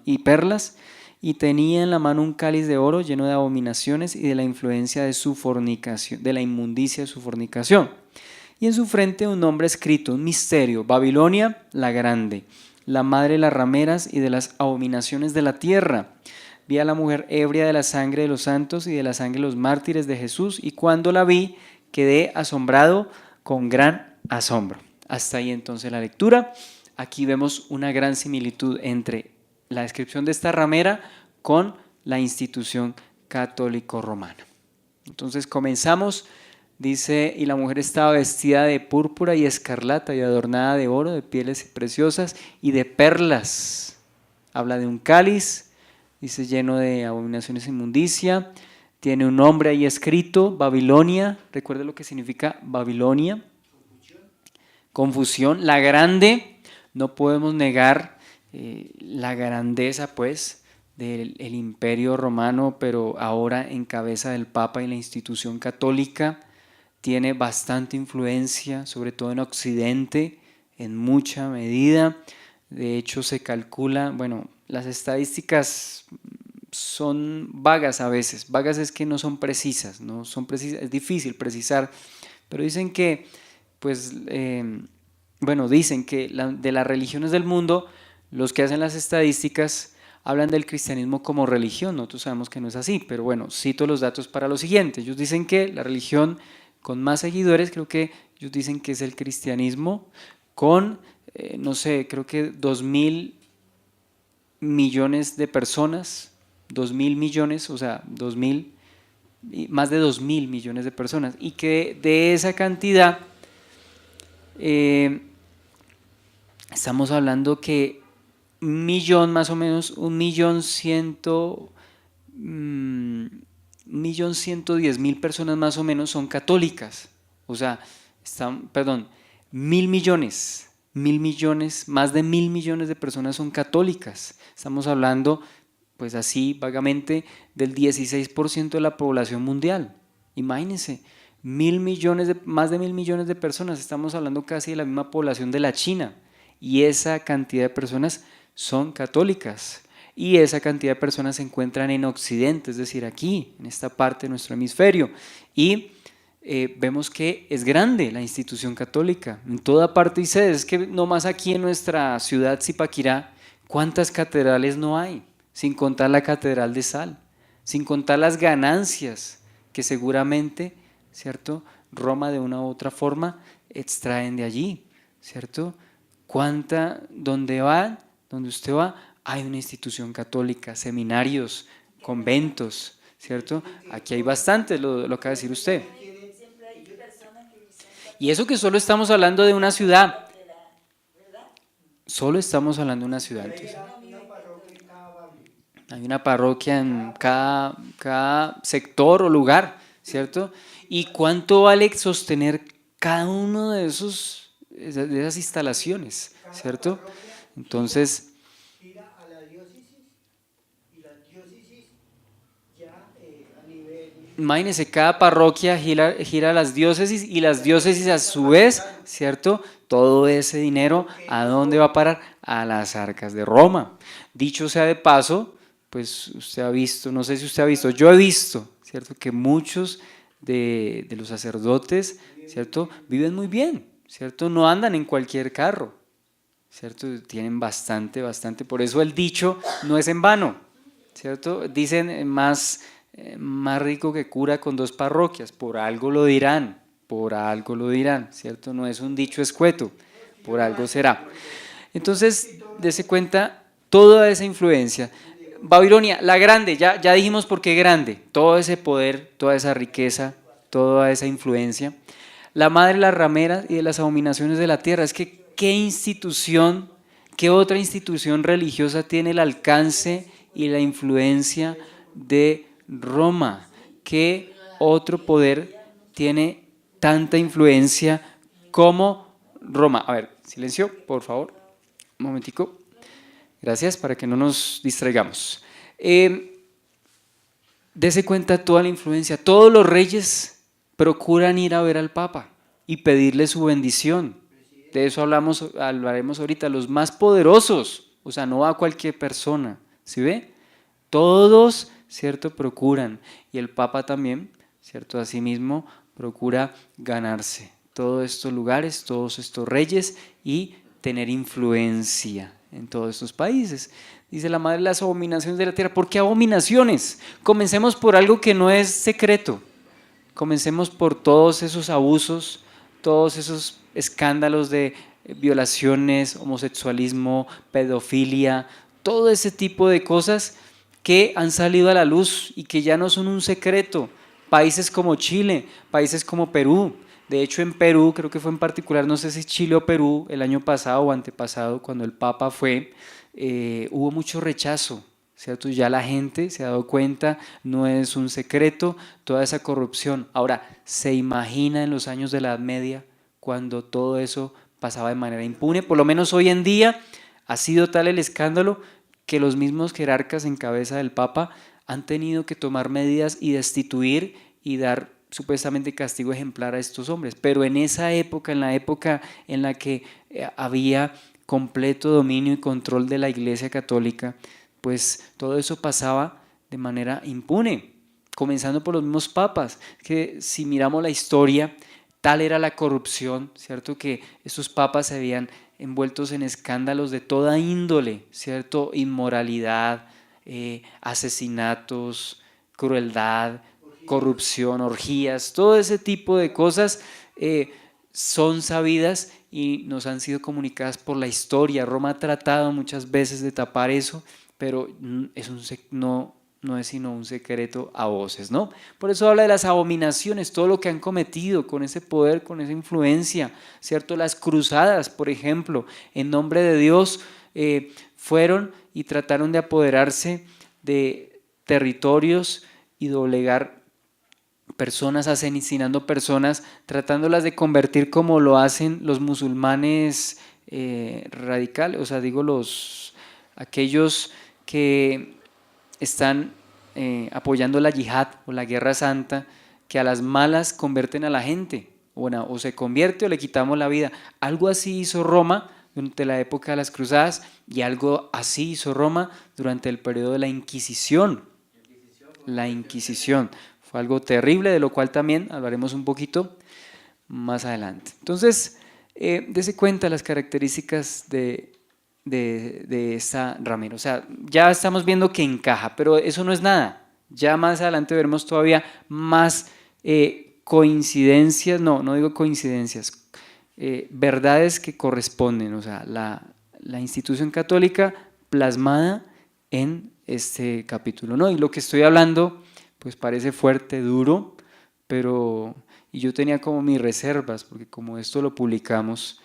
y perlas, y tenía en la mano un cáliz de oro lleno de abominaciones y de la influencia de su fornicación, de la inmundicia de su fornicación. Y en su frente un nombre escrito, un misterio: Babilonia la grande, la madre de las rameras y de las abominaciones de la tierra. vi a la mujer ebria de la sangre de los santos y de la sangre de los mártires de Jesús, y cuando la vi quedé asombrado con gran asombro. Hasta ahí entonces la lectura. Aquí vemos una gran similitud entre la descripción de esta ramera con la institución católico-romana. Entonces comenzamos. Dice, y la mujer estaba vestida de púrpura y escarlata y adornada de oro, de pieles preciosas y de perlas. Habla de un cáliz, dice, lleno de abominaciones e inmundicia. Tiene un nombre ahí escrito, Babilonia. Recuerda lo que significa Babilonia. Confusión. La grande. No podemos negar la grandeza, pues, del imperio romano, pero ahora en cabeza del Papa y la institución católica. Tiene bastante influencia, sobre todo en Occidente, en mucha medida. De hecho, se calcula, bueno, las estadísticas son vagas a veces. Vagas es que no son precisas, no son precisas, es difícil precisar, pero dicen que, pues, dicen que de las religiones del mundo, los que hacen las estadísticas hablan del cristianismo como religión. Nosotros sabemos que no es así, pero bueno, cito los datos para lo siguiente. Ellos dicen que la religión con más seguidores, creo que ellos dicen que es el cristianismo, con, no sé, creo que 2.000 millones de personas, 2.000 millones, o sea, más de 2.000 millones de personas, y que de esa cantidad estamos hablando que 1.000.000 más o menos, 1.110.000 personas más o menos son católicas. O sea, 1.000 millones, más de 1.000 millones de personas son católicas. Estamos hablando, pues así vagamente, del 16% de la población mundial. Imagínense, más de 1.000 millones de personas. Estamos hablando casi de la misma población de la China. Y esa cantidad de personas son católicas. Y esa cantidad de personas se encuentran en Occidente, es decir, aquí, en esta parte de nuestro hemisferio. Y vemos que es grande la institución católica, en toda parte hay sedes. Es que nomás aquí en nuestra ciudad, Zipaquirá, ¿cuántas catedrales no hay? Sin contar la Catedral de Sal, sin contar las ganancias que seguramente, ¿cierto?, Roma de una u otra forma extraen de allí, ¿cierto? Donde usted va, hay una institución católica, seminarios, conventos, ¿cierto? Aquí hay bastante, lo acaba de decir usted. Y eso que solo estamos hablando de una ciudad. Solo estamos hablando de una ciudad. Entonces, hay una parroquia en cada sector o lugar, ¿cierto? ¿Y cuánto vale sostener cada uno de esas instalaciones, ¿cierto? Entonces, imagínense, cada parroquia gira a las diócesis y las diócesis a su vez, ¿cierto? Todo ese dinero, ¿a dónde va a parar? A las arcas de Roma. Dicho sea de paso, pues usted ha visto, no sé si usted ha visto, yo he visto, ¿cierto?, que muchos de los sacerdotes, ¿cierto?, viven muy bien, ¿cierto? No andan en cualquier carro, ¿cierto? Tienen bastante, por eso el dicho no es en vano, ¿cierto? Dicen más rico que cura con 2 parroquias, por algo lo dirán, ¿cierto? No es un dicho escueto, por algo será. Entonces, dése cuenta toda esa influencia. Babilonia, la grande, ya dijimos por qué grande, todo ese poder, toda esa riqueza, toda esa influencia. La madre de las rameras y de las abominaciones de la tierra. Es que qué otra institución religiosa tiene el alcance y la influencia de Roma? ¿Qué otro poder tiene tanta influencia como Roma? A ver, silencio, por favor, un momentico. Gracias, para que no nos distraigamos. Dese cuenta toda la influencia. Todos los reyes procuran ir a ver al Papa y pedirle su bendición. De eso hablaremos ahorita. Los más poderosos, o sea, no a cualquier persona, ¿sí ve? Todos, ¿cierto?, procuran. Y el Papa también, ¿cierto?, asimismo procura ganarse todos estos lugares, todos estos reyes y tener influencia en todos estos países. Dice la madre, las abominaciones de la tierra. ¿Por qué abominaciones? Comencemos por algo que no es secreto. Comencemos por todos esos abusos, todos esos escándalos de violaciones, homosexualismo, pedofilia, todo ese tipo de cosas que han salido a la luz y que ya no son un secreto. Países como Chile, países como Perú. De hecho, en Perú, creo que fue en particular, no sé si Chile o Perú, el año pasado o antepasado, cuando el Papa fue, hubo mucho rechazo, ¿cierto? Ya la gente se ha dado cuenta, no es un secreto, toda esa corrupción. Ahora, ¿se imagina en los años de la Edad Media cuando todo eso pasaba de manera impune? Por lo menos hoy en día ha sido tal el escándalo que los mismos jerarcas en cabeza del Papa han tenido que tomar medidas y destituir y dar supuestamente castigo ejemplar a estos hombres. Pero en esa época, en la época en la que había completo dominio y control de la Iglesia Católica, pues todo eso pasaba de manera impune, comenzando por los mismos papas, que si miramos la historia, tal era la corrupción, ¿cierto? Que estos papas se habían envueltos en escándalos de toda índole, ¿cierto? Inmoralidad, asesinatos, crueldad, corrupción, orgías, todo ese tipo de cosas son sabidas y nos han sido comunicadas por la historia. Roma ha tratado muchas veces de tapar eso, pero no es sino un secreto a voces, ¿no? Por eso habla de las abominaciones, todo lo que han cometido con ese poder, con esa influencia, ¿cierto? Las cruzadas, por ejemplo, en nombre de Dios, fueron y trataron de apoderarse de territorios y doblegar personas, asesinando personas, tratándolas de convertir como lo hacen los musulmanes radicales, o sea, digo aquellos que están apoyando la yihad o la guerra santa, que a las malas convierten a la gente, o se convierte o le quitamos la vida. Algo así hizo Roma durante la época de las cruzadas y algo así hizo Roma durante el periodo de la Inquisición. La Inquisición fue algo terrible, de lo cual también hablaremos un poquito más adelante. Entonces, dése cuenta las características de esta ramera. O sea, ya estamos viendo que encaja, pero eso no es nada. Ya más adelante veremos todavía más coincidencias, no digo coincidencias, verdades que corresponden, o sea, la institución católica plasmada en este capítulo, ¿no? Y lo que estoy hablando, pues parece fuerte, duro, y yo tenía como mis reservas, porque como esto lo publicamos,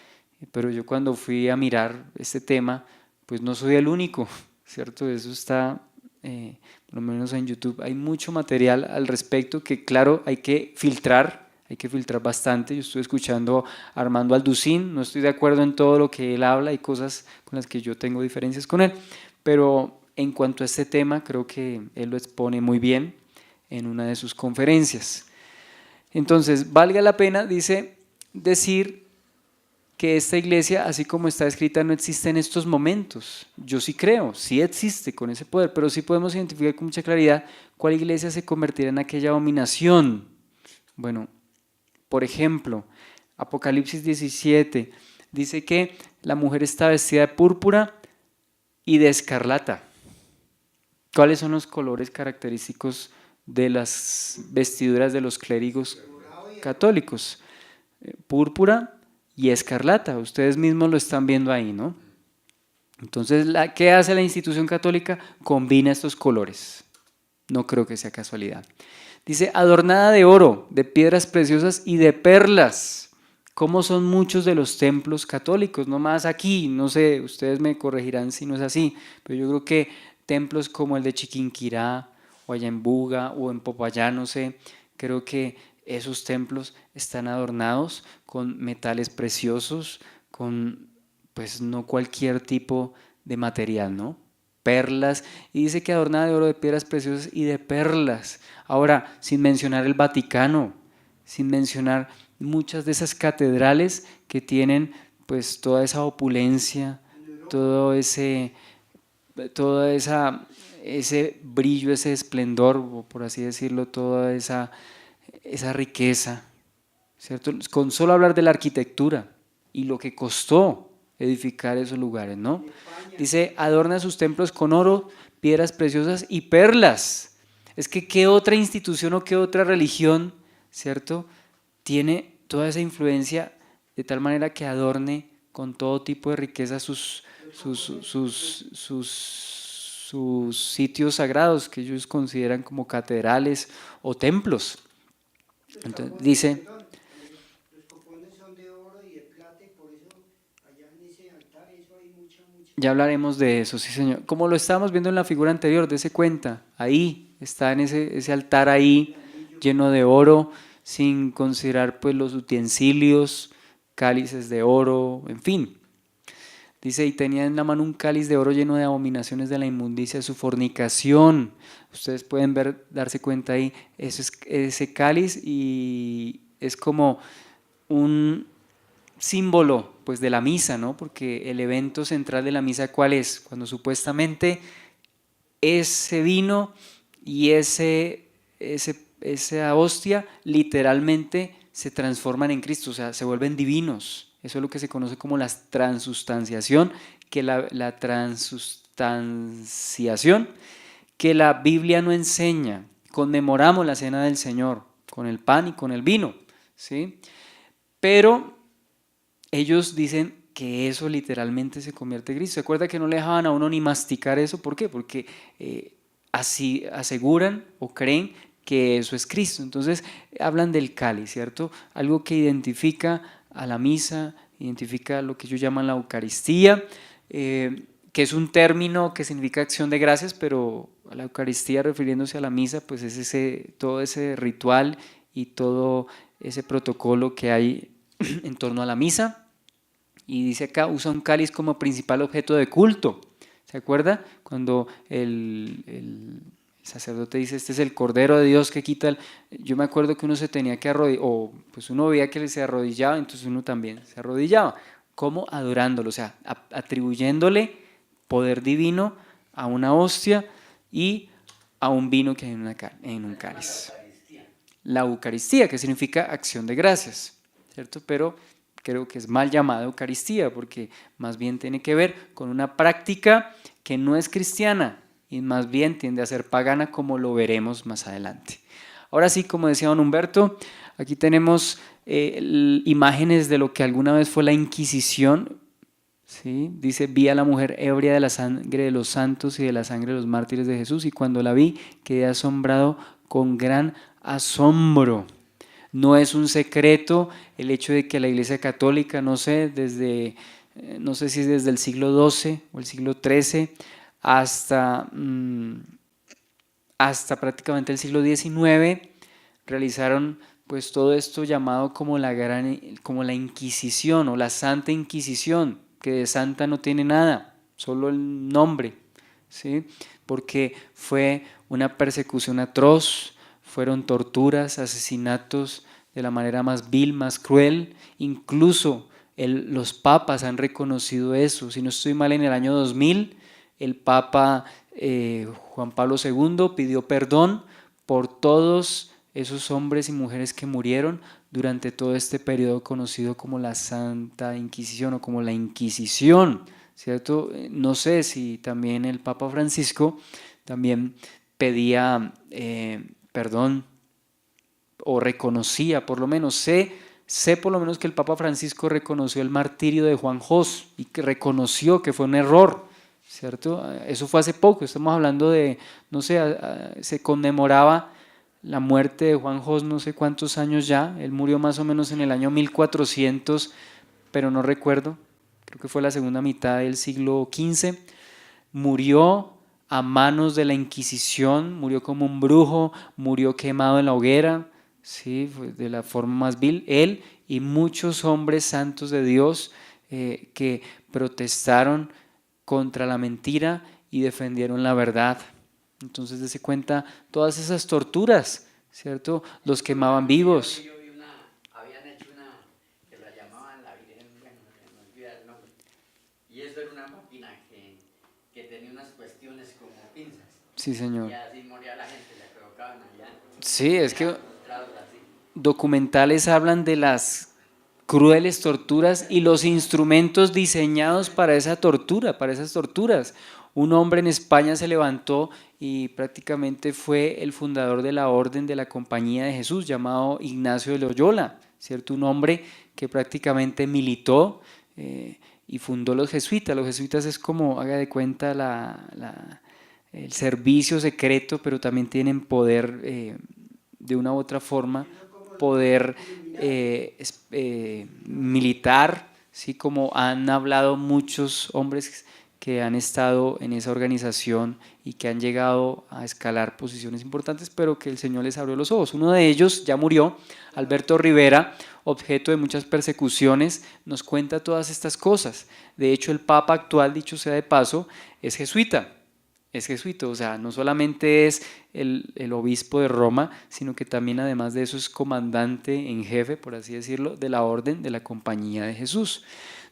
pero yo cuando fui a mirar este tema, pues no soy el único, ¿cierto? Eso está, por lo menos en YouTube, hay mucho material al respecto que claro, hay que filtrar bastante. Yo estoy escuchando a Armando Alducín, no estoy de acuerdo en todo lo que él habla, hay cosas con las que yo tengo diferencias con él, pero en cuanto a este tema, creo que él lo expone muy bien en una de sus conferencias. Entonces, valga la pena, dice, decir que esta iglesia, así como está escrita, no existe en estos momentos. Yo sí creo, sí existe con ese poder, pero sí podemos identificar con mucha claridad cuál iglesia se convertirá en aquella abominación. Bueno, por ejemplo, Apocalipsis 17 dice que la mujer está vestida de púrpura y de escarlata. ¿Cuáles son los colores característicos de las vestiduras de los clérigos católicos? Púrpura y escarlata, ustedes mismos lo están viendo ahí, ¿no? Entonces, ¿qué hace la institución católica? Combina estos colores. No creo que sea casualidad. Dice, adornada de oro, de piedras preciosas y de perlas, como son muchos de los templos católicos, no más aquí, no sé, ustedes me corregirán si no es así, pero yo creo que templos como el de Chiquinquirá, o allá en Buga, o en Popayán, no sé, creo que esos templos están adornados con metales preciosos, con pues no cualquier tipo de material, ¿no? Perlas, y dice que adornada de oro, de piedras preciosas y de perlas. Ahora, sin mencionar el Vaticano, sin mencionar muchas de esas catedrales que tienen pues toda esa opulencia, ese brillo, ese esplendor, por así decirlo, toda esa riqueza, ¿cierto? Con solo hablar de la arquitectura y lo que costó edificar esos lugares, ¿no? Dice, adorna sus templos con oro, piedras preciosas y perlas. Es que ¿qué otra institución o qué otra religión, cierto, tiene toda esa influencia de tal manera que adorne con todo tipo de riqueza sus sitios sagrados que ellos consideran como catedrales o templos? Entonces dice, Los copones son de oro y de plata y por eso allá en ese altar eso hay mucha. ya hablaremos de eso, sí señor. Como lo estábamos viendo en la figura anterior, dése cuenta, ahí está en ese altar ahí lleno de oro, sin considerar pues los utensilios, cálices de oro, en fin. Dice, y tenía en la mano un cáliz de oro lleno de abominaciones de la inmundicia de su fornicación. Ustedes pueden ver, darse cuenta ahí, eso es, ese cáliz y es como un símbolo pues de la misa, ¿no? Porque el evento central de la misa, ¿cuál es? Cuando supuestamente ese vino y esa hostia literalmente se transforman en Cristo, o sea, se vuelven divinos. Eso es lo que se conoce como la transustanciación, que la transustanciación que la Biblia no enseña. Conmemoramos la cena del Señor con el pan y con el vino, ¿sí? Pero ellos dicen que eso literalmente se convierte en Cristo. ¿Se acuerda que no le dejaban a uno ni masticar eso? ¿Por qué? Porque así aseguran o creen que eso es Cristo. Entonces hablan del cáliz, ¿cierto? Algo que identifica a la misa, identifica lo que ellos llaman la Eucaristía, que es un término que significa acción de gracias, pero a la Eucaristía refiriéndose a la misa, pues es todo ese ritual y todo ese protocolo que hay en torno a la misa. Y dice acá, usa un cáliz como principal objeto de culto. ¿Se acuerda? Cuando el sacerdote dice, este es el Cordero de Dios que quita Yo me acuerdo que uno se tenía que arrodillar, o pues uno veía que se arrodillaba, entonces uno también se arrodillaba. ¿Cómo? Adorándolo, o sea, atribuyéndole poder divino a una hostia y a un vino que hay en un cáliz. La Eucaristía, que significa acción de gracias, ¿cierto? Pero creo que es mal llamada Eucaristía porque más bien tiene que ver con una práctica que no es cristiana y más bien tiende a ser pagana, como lo veremos más adelante. Ahora sí, como decía don Humberto, aquí tenemos imágenes de lo que alguna vez fue la Inquisición. ¿Sí? Dice, vi a la mujer ebria de la sangre de los santos y de la sangre de los mártires de Jesús, y cuando la vi quedé asombrado con gran asombro. No es un secreto el hecho de que la Iglesia Católica, no sé si es desde el siglo XII o el siglo XIII hasta prácticamente el siglo XIX, realizaron pues todo esto llamado como como la Inquisición o la Santa Inquisición, que de santa no tiene nada, solo el nombre, ¿sí? Porque fue una persecución atroz, fueron torturas, asesinatos de la manera más vil, más cruel. Incluso los papas han reconocido eso. Si no estoy mal, en el año 2000 el Papa Juan Pablo II pidió perdón por todos esos hombres y mujeres que murieron durante todo este periodo conocido como la Santa Inquisición o como la Inquisición, ¿cierto? No sé si también el Papa Francisco también pedía perdón o reconocía, por lo menos sé por lo menos que el Papa Francisco reconoció el martirio de Juan Hos y que reconoció que fue un error, ¿cierto? Eso fue hace poco, estamos hablando de, no sé, se conmemoraba la muerte de Juan Hos no sé cuántos años ya, él murió más o menos en el año 1400, pero no recuerdo, creo que fue la segunda mitad del siglo XV, murió a manos de la Inquisición, murió como un brujo, murió quemado en la hoguera, ¿sí? De la forma más vil, él y muchos hombres santos de Dios que protestaron contra la mentira y defendieron la verdad. Entonces, dése cuenta, todas esas torturas, ¿cierto? Los quemaban vivos. Habían hecho una que la llamaban la Virgen, bueno, se me olvida el nombre. Y eso era una máquina que tenía unas cuestiones como pinzas. Sí, señor. Y así moría la gente, le colocaban allá. Sí, es que Así. documentales hablan de las crueles torturas y los instrumentos diseñados para esa tortura, para esas torturas. Un hombre en España se levantó y prácticamente fue el fundador de la Orden de la Compañía de Jesús, llamado Ignacio de Loyola, ¿cierto? Un hombre que prácticamente militó y fundó los jesuitas. Los jesuitas es como, haga de cuenta, el servicio secreto, pero también tienen poder de una u otra forma, poder militar, ¿sí? Como han hablado muchos hombres que han estado en esa organización y que han llegado a escalar posiciones importantes, pero que el Señor les abrió los ojos. Uno de ellos ya murió, Alberto Rivera, objeto de muchas persecuciones, nos cuenta todas estas cosas. De hecho, el Papa actual, dicho sea de paso, es jesuita. Es jesuita, o sea, no solamente es el obispo de Roma, sino que también además de eso es comandante en jefe, por así decirlo, de la Orden de la Compañía de Jesús.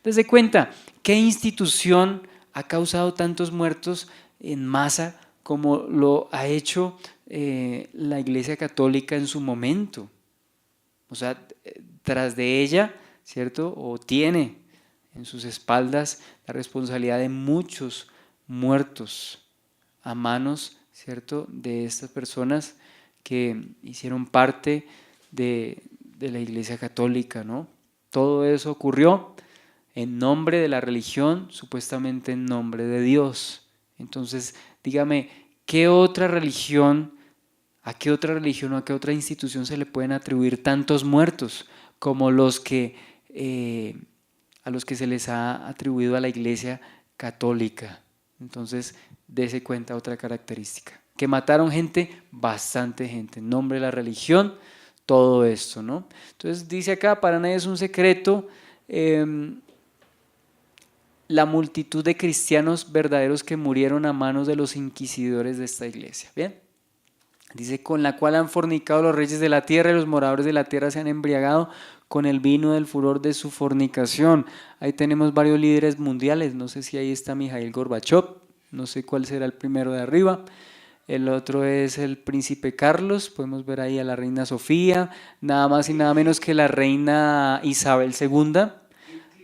Desde cuenta, ¿qué institución ha causado tantos muertos en masa como lo ha hecho la Iglesia Católica en su momento? O sea, tras de ella, ¿cierto? O tiene en sus espaldas la responsabilidad de muchos muertos a manos, ¿cierto?, de estas personas que hicieron parte de la Iglesia Católica, ¿no? Todo eso ocurrió en nombre de la religión, supuestamente en nombre de Dios. Entonces, dígame, ¿qué otra religión, a qué otra religión o a qué otra institución se le pueden atribuir tantos muertos como a los que se les ha atribuido a la Iglesia Católica? Entonces, dése cuenta otra característica. Que mataron gente, bastante gente, en nombre de la religión, todo esto, ¿no? Entonces dice acá, para nadie es un secreto, la multitud de cristianos verdaderos que murieron a manos de los inquisidores de esta iglesia. ¿Bien? Dice, con la cual han fornicado los reyes de la tierra y los moradores de la tierra se han embriagado con el vino del furor de su fornicación. Ahí tenemos varios líderes mundiales, no sé si ahí está Mikhail Gorbachev, no sé cuál será el primero de arriba. El otro es el príncipe Carlos, podemos ver ahí a la reina Sofía, nada más y nada menos que la reina Isabel II.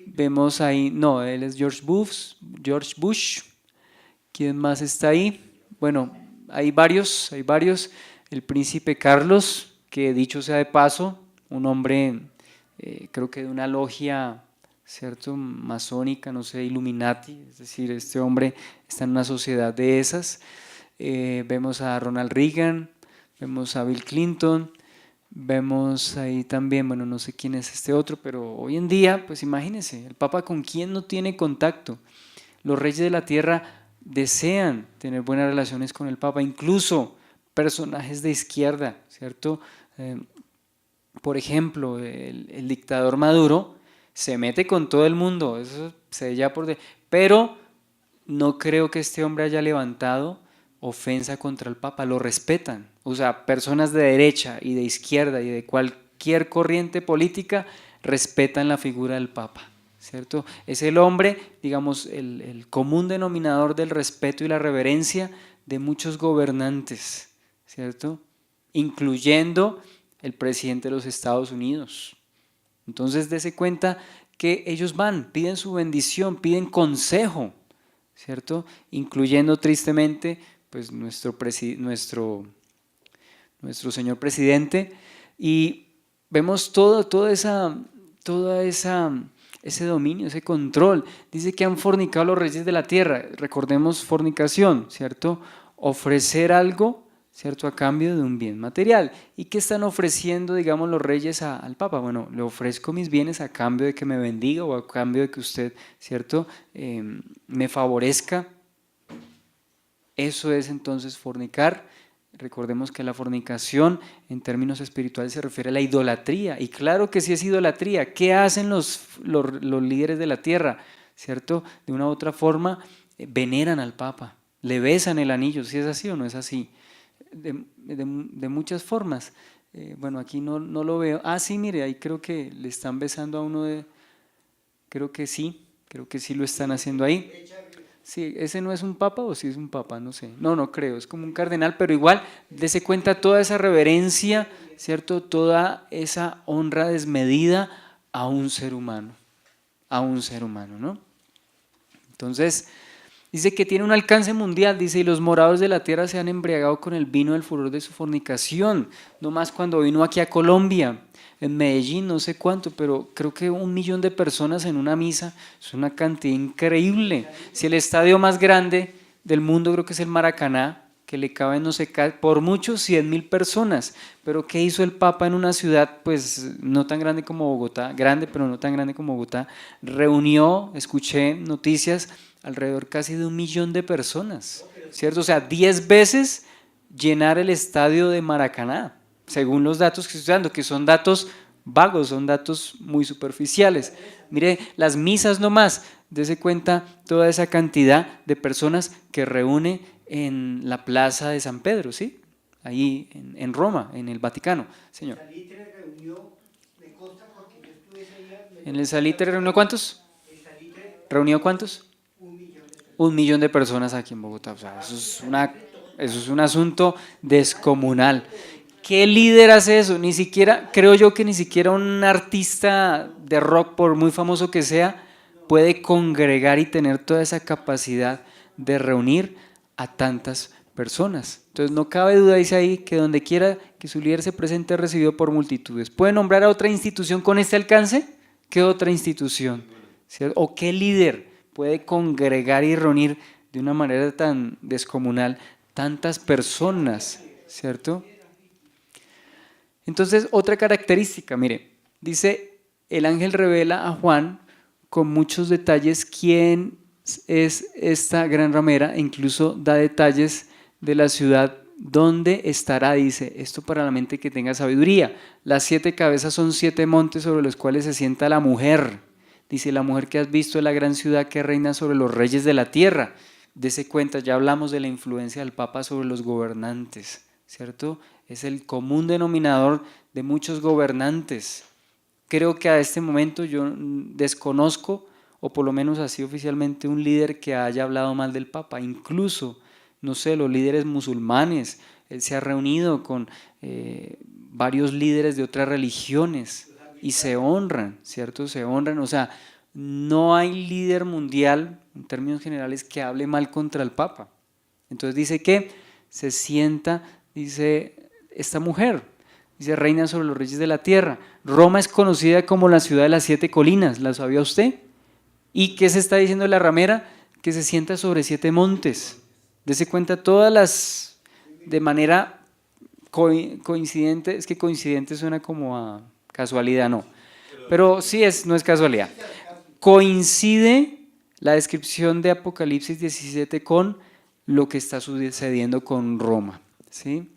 Vemos ahí, no, él es George Bush. ¿Quién más está ahí? Bueno, hay varios. El príncipe Carlos, que dicho sea de paso, un hombre, creo que de una logia, ¿cierto?, masónica, no sé, Illuminati, es decir, este hombre está en una sociedad de esas. Vemos a Ronald Reagan, vemos a Bill Clinton, vemos ahí también, bueno, no sé quién es este otro, pero hoy en día, pues imagínense, el Papa con quién no tiene contacto. Los reyes de la tierra desean tener buenas relaciones con el Papa, incluso personajes de izquierda, ¿cierto? Por ejemplo, el dictador Maduro se mete con todo el mundo, eso se ya pero no creo que este hombre haya levantado ofensa contra el Papa, lo respetan. O sea, personas de derecha y de izquierda y de cualquier corriente política respetan la figura del Papa, ¿cierto? Es el hombre, digamos, el común denominador del respeto y la reverencia de muchos gobernantes, ¿cierto? Incluyendo el presidente de los Estados Unidos. Entonces, dése cuenta que ellos van, piden su bendición, piden consejo, ¿cierto? Incluyendo tristemente pues nuestro señor presidente, y vemos todo ese dominio, ese control. Dice que han fornicado los reyes de la tierra. Recordemos fornicación, ¿cierto? Ofrecer algo, ¿cierto?, a cambio de un bien material. ¿Y qué están ofreciendo, digamos, los reyes al Papa? Bueno, le ofrezco mis bienes a cambio de que me bendiga o a cambio de que usted, ¿cierto?, me favorezca. Eso es entonces fornicar. Recordemos que la fornicación en términos espirituales se refiere a la idolatría, y claro que sí es idolatría. ¿Qué hacen los líderes de la tierra? ¿Cierto? De una u otra forma veneran al Papa, le besan el anillo, ¿si es así o no es así? De muchas formas. Bueno, aquí no lo veo. Ah, sí, mire, ahí creo que le están besando a uno creo que sí lo están haciendo ahí. Sí, ¿ese no es un papa o sí es un papa? No sé. No creo, es como un cardenal, pero igual, dése cuenta toda esa reverencia, ¿cierto? Toda esa honra desmedida a un ser humano, ¿no? Entonces, dice que tiene un alcance mundial, dice, y los moradores de la tierra se han embriagado con el vino del furor de su fornicación, no más cuando vino aquí a Colombia, en Medellín, no sé cuánto, pero creo que 1 millón de personas en una misa, es una cantidad increíble. Si el estadio más grande del mundo creo que es el Maracaná, que le caben, no sé, por mucho 100.000 personas, pero ¿qué hizo el Papa en una ciudad pues no tan grande como Bogotá, grande pero no tan grande como Bogotá? Reunió, escuché noticias, alrededor casi de 1 millón de personas, ¿cierto? O sea, 10 veces llenar el estadio de Maracaná, según los datos que estoy dando, que son datos vagos, son datos muy superficiales. Mire, las misas nomás, dése cuenta toda esa cantidad de personas que reúne en la plaza de San Pedro, ¿sí? Ahí en Roma, en el Vaticano, señor. El Salitre reunió, me consta porque yo estuve ese día. ¿En el Salitre reunió cuántos? El Salitre ¿Reunió cuántos? 1 millón de personas. 1 millón de personas aquí en Bogotá. O sea, eso es un asunto descomunal. ¿Qué líder hace eso? Ni siquiera, creo yo que ni siquiera un artista de rock, por muy famoso que sea, puede congregar y tener toda esa capacidad de reunir a tantas personas. Entonces no cabe duda, dice ahí, que donde quiera que su líder se presente es recibido por multitudes. ¿Puede nombrar a otra institución con este alcance? ¿Qué otra institución? ¿Cierto? ¿O qué líder puede congregar y reunir de una manera tan descomunal tantas personas? ¿Cierto? Entonces, otra característica, mire, dice, el ángel revela a Juan con muchos detalles quién es esta gran ramera, e incluso da detalles de la ciudad donde estará, dice, esto para la mente que tenga sabiduría. Las 7 cabezas son 7 montes sobre los cuales se sienta la mujer. Dice, la mujer que has visto es la gran ciudad que reina sobre los reyes de la tierra. Dese cuenta, ya hablamos de la influencia del Papa sobre los gobernantes, ¿cierto? Es el común denominador de muchos gobernantes. Creo que a este momento yo desconozco, o por lo menos así oficialmente, un líder que haya hablado mal del Papa. Incluso, no sé, los líderes musulmanes, él se ha reunido con varios líderes de otras religiones y se honran, ¿cierto? Se honran, o sea, no hay líder mundial, en términos generales, que hable mal contra el Papa. Entonces dice que se sienta, dice, esta mujer, dice, reina sobre los reyes de la tierra. Roma es conocida como la ciudad de las 7 colinas, ¿la sabía usted? ¿Y qué se está diciendo la ramera? Que se sienta sobre 7 montes. Dese cuenta todas las, de manera coincidente, es que coincidente suena como a casualidad, no. Pero sí no es casualidad. Coincide la descripción de Apocalipsis 17 con lo que está sucediendo con Roma, ¿sí?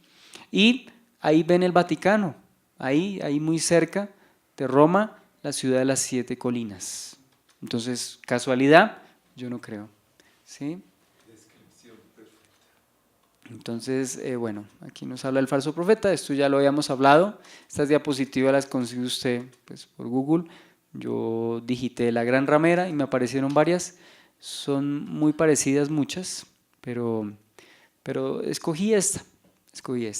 Y ahí ven el Vaticano, ahí muy cerca de Roma, la ciudad de las 7 colinas. Entonces, ¿casualidad? Yo no creo, ¿sí? Descripción perfecta. Entonces, bueno, aquí nos habla el falso profeta, esto ya lo habíamos hablado, estas diapositivas las consigue usted pues, por Google, yo digité la gran ramera y me aparecieron varias, son muy parecidas muchas, pero escogí esta.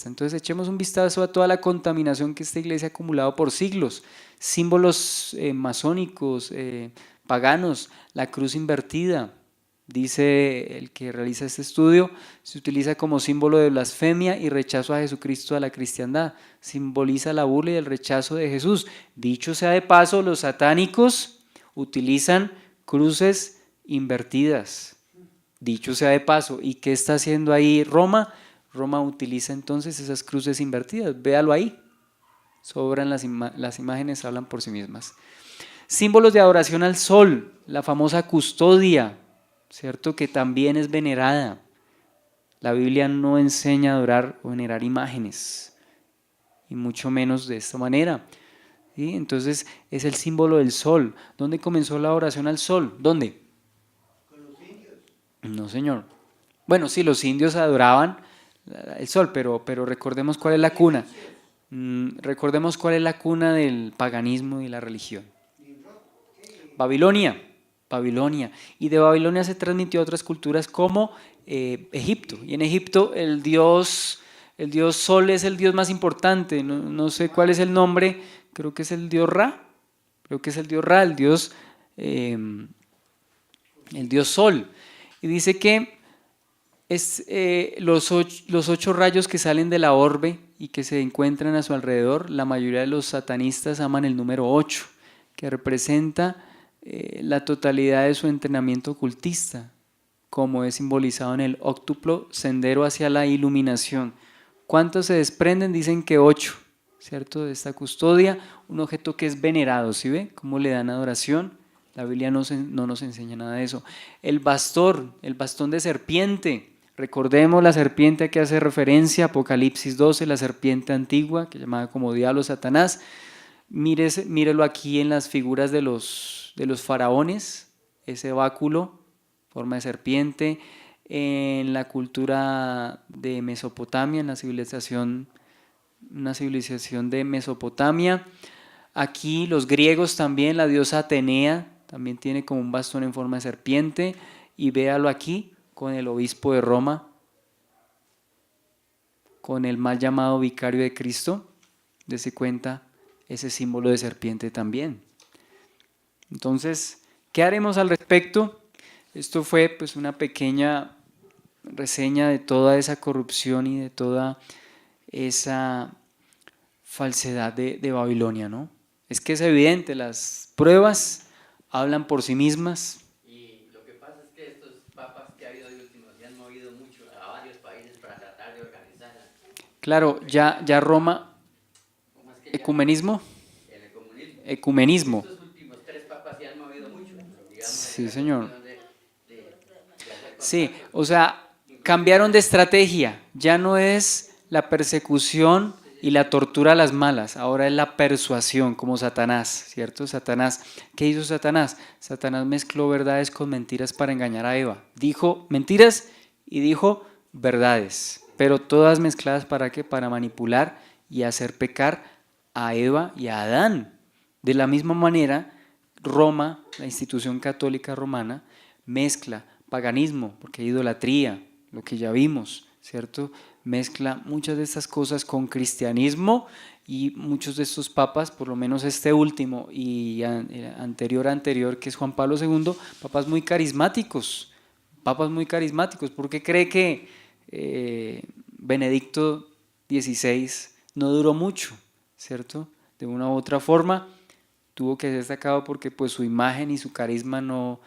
Entonces echemos un vistazo a toda la contaminación que esta iglesia ha acumulado por siglos, símbolos masónicos, paganos, la cruz invertida, dice el que realiza este estudio, se utiliza como símbolo de blasfemia y rechazo a Jesucristo, a la cristiandad, simboliza la burla y el rechazo de Jesús. Dicho sea de paso, los satánicos utilizan cruces invertidas, dicho sea de paso. ¿Y qué está haciendo ahí Roma? Roma utiliza entonces esas cruces invertidas, véalo ahí, sobran las imágenes, hablan por sí mismas. Símbolos de adoración al sol, la famosa custodia, ¿cierto? Que también es venerada. La Biblia no enseña a adorar o venerar imágenes, y mucho menos de esta manera. ¿Sí? Entonces es el símbolo del sol. ¿Dónde comenzó la adoración al sol? ¿Dónde? Con los indios. No, señor. Bueno, sí, los indios adoraban el sol, pero recordemos cuál es la cuna. Recordemos cuál es la cuna del paganismo y la religión. Babilonia. Y de Babilonia se transmitió a otras culturas como Egipto. Y en Egipto el dios Sol es el dios más importante. No sé cuál es el nombre, creo que es el dios Ra. creo que es el dios Ra, el dios Sol. Y dice que los 8 rayos que salen de la orbe y que se encuentran a su alrededor, la mayoría de los satanistas aman el número 8, que representa la totalidad de su entrenamiento ocultista, como es simbolizado en el óctuplo sendero hacia la iluminación. ¿Cuántos se desprenden? Dicen que 8, ¿cierto? De esta custodia, un objeto que es venerado, ¿sí ve? ¿Cómo le dan adoración? La Biblia no nos enseña nada de eso. El bastón de serpiente. Recordemos la serpiente a que hace referencia, Apocalipsis 12, la serpiente antigua, que llamaba como diablo Satanás. Mírelo aquí en las figuras de los faraones, ese báculo, forma de serpiente. En la cultura de Mesopotamia, en una civilización de Mesopotamia. Aquí los griegos también, la diosa Atenea, también tiene como un bastón en forma de serpiente. Y véalo aquí con el obispo de Roma, con el mal llamado vicario de Cristo, dése cuenta ese símbolo de serpiente también. Entonces, ¿qué haremos al respecto? Esto fue pues una pequeña reseña de toda esa corrupción y de toda esa falsedad de Babilonia, ¿no? Es que es evidente, las pruebas hablan por sí mismas. Y lo que pasa es que estos papas que ha habido de últimos se han movido mucho a varios países para tratar de organizarla. Claro, ya Roma, ¿Cómo es que ecumenismo. El ecumenismo. Ecumenismo. Estos últimos 3 papas se han movido mucho, digamos, Sí, en señor. la cuestión de hacer Sí, contacto. o sea, cambiaron de estrategia. Ya no es la persecución y la tortura a las malas, ahora es la persuasión, como Satanás, ¿cierto? Satanás, ¿qué hizo Satanás? Satanás mezcló verdades con mentiras para engañar a Eva. Dijo mentiras y dijo verdades, pero todas mezcladas ¿para qué? Para manipular y hacer pecar a Eva y a Adán. De la misma manera, Roma, la institución católica romana, mezcla paganismo, porque hay idolatría, lo que ya vimos, ¿cierto? Mezcla muchas de estas cosas con cristianismo y muchos de estos papas, por lo menos este último y anterior, que es Juan Pablo II, papas muy carismáticos. ¿Por qué cree que Benedicto XVI no duró mucho, ¿cierto? De una u otra forma tuvo que ser sacado porque pues su imagen y su carisma no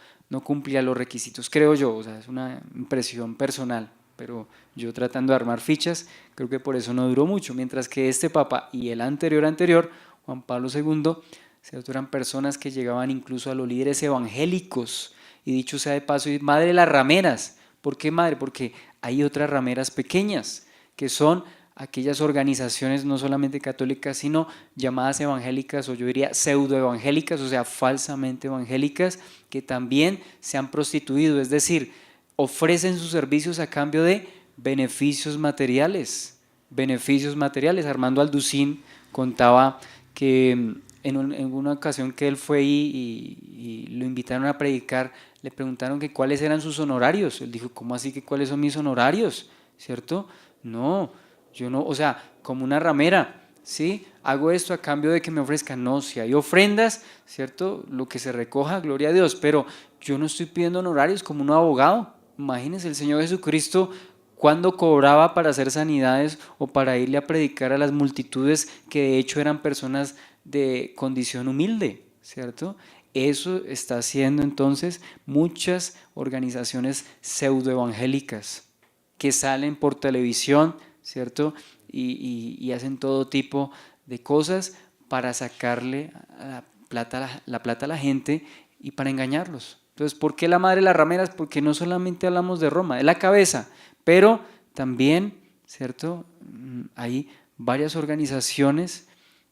cumplía los requisitos, creo yo, o sea, es una impresión personal, pero yo tratando de armar fichas, creo que por eso no duró mucho, mientras que este papa y el anterior, Juan Pablo II, ¿cierto? Eran personas que llegaban incluso a los líderes evangélicos, y dicho sea de paso, madre de las rameras. ¿Por qué madre? Porque hay otras rameras pequeñas, que son aquellas organizaciones no solamente católicas, sino llamadas evangélicas, o yo diría pseudoevangélicas, o sea, falsamente evangélicas, que también se han prostituido, es decir, ofrecen sus servicios a cambio de beneficios materiales. Armando Alducín contaba que en una ocasión que él fue y lo invitaron a predicar, le preguntaron que cuáles eran sus honorarios. Él dijo, ¿cómo así que cuáles son mis honorarios? ¿Cierto? No, yo no, o sea, como una ramera, ¿sí? Hago esto a cambio de que me ofrezcan. No, si hay ofrendas, ¿cierto? Lo que se recoja, gloria a Dios, pero yo no estoy pidiendo honorarios como un abogado. Imagínense, el Señor Jesucristo, cuando cobraba para hacer sanidades o para irle a predicar a las multitudes que de hecho eran personas de condición humilde, ¿cierto? Eso está haciendo entonces muchas organizaciones pseudoevangélicas que salen por televisión, ¿cierto? Y hacen todo tipo de cosas para sacarle la plata a la gente y para engañarlos. Entonces, ¿por qué la madre de las rameras? Porque no solamente hablamos de Roma, es la cabeza, pero también, ¿cierto? Hay varias organizaciones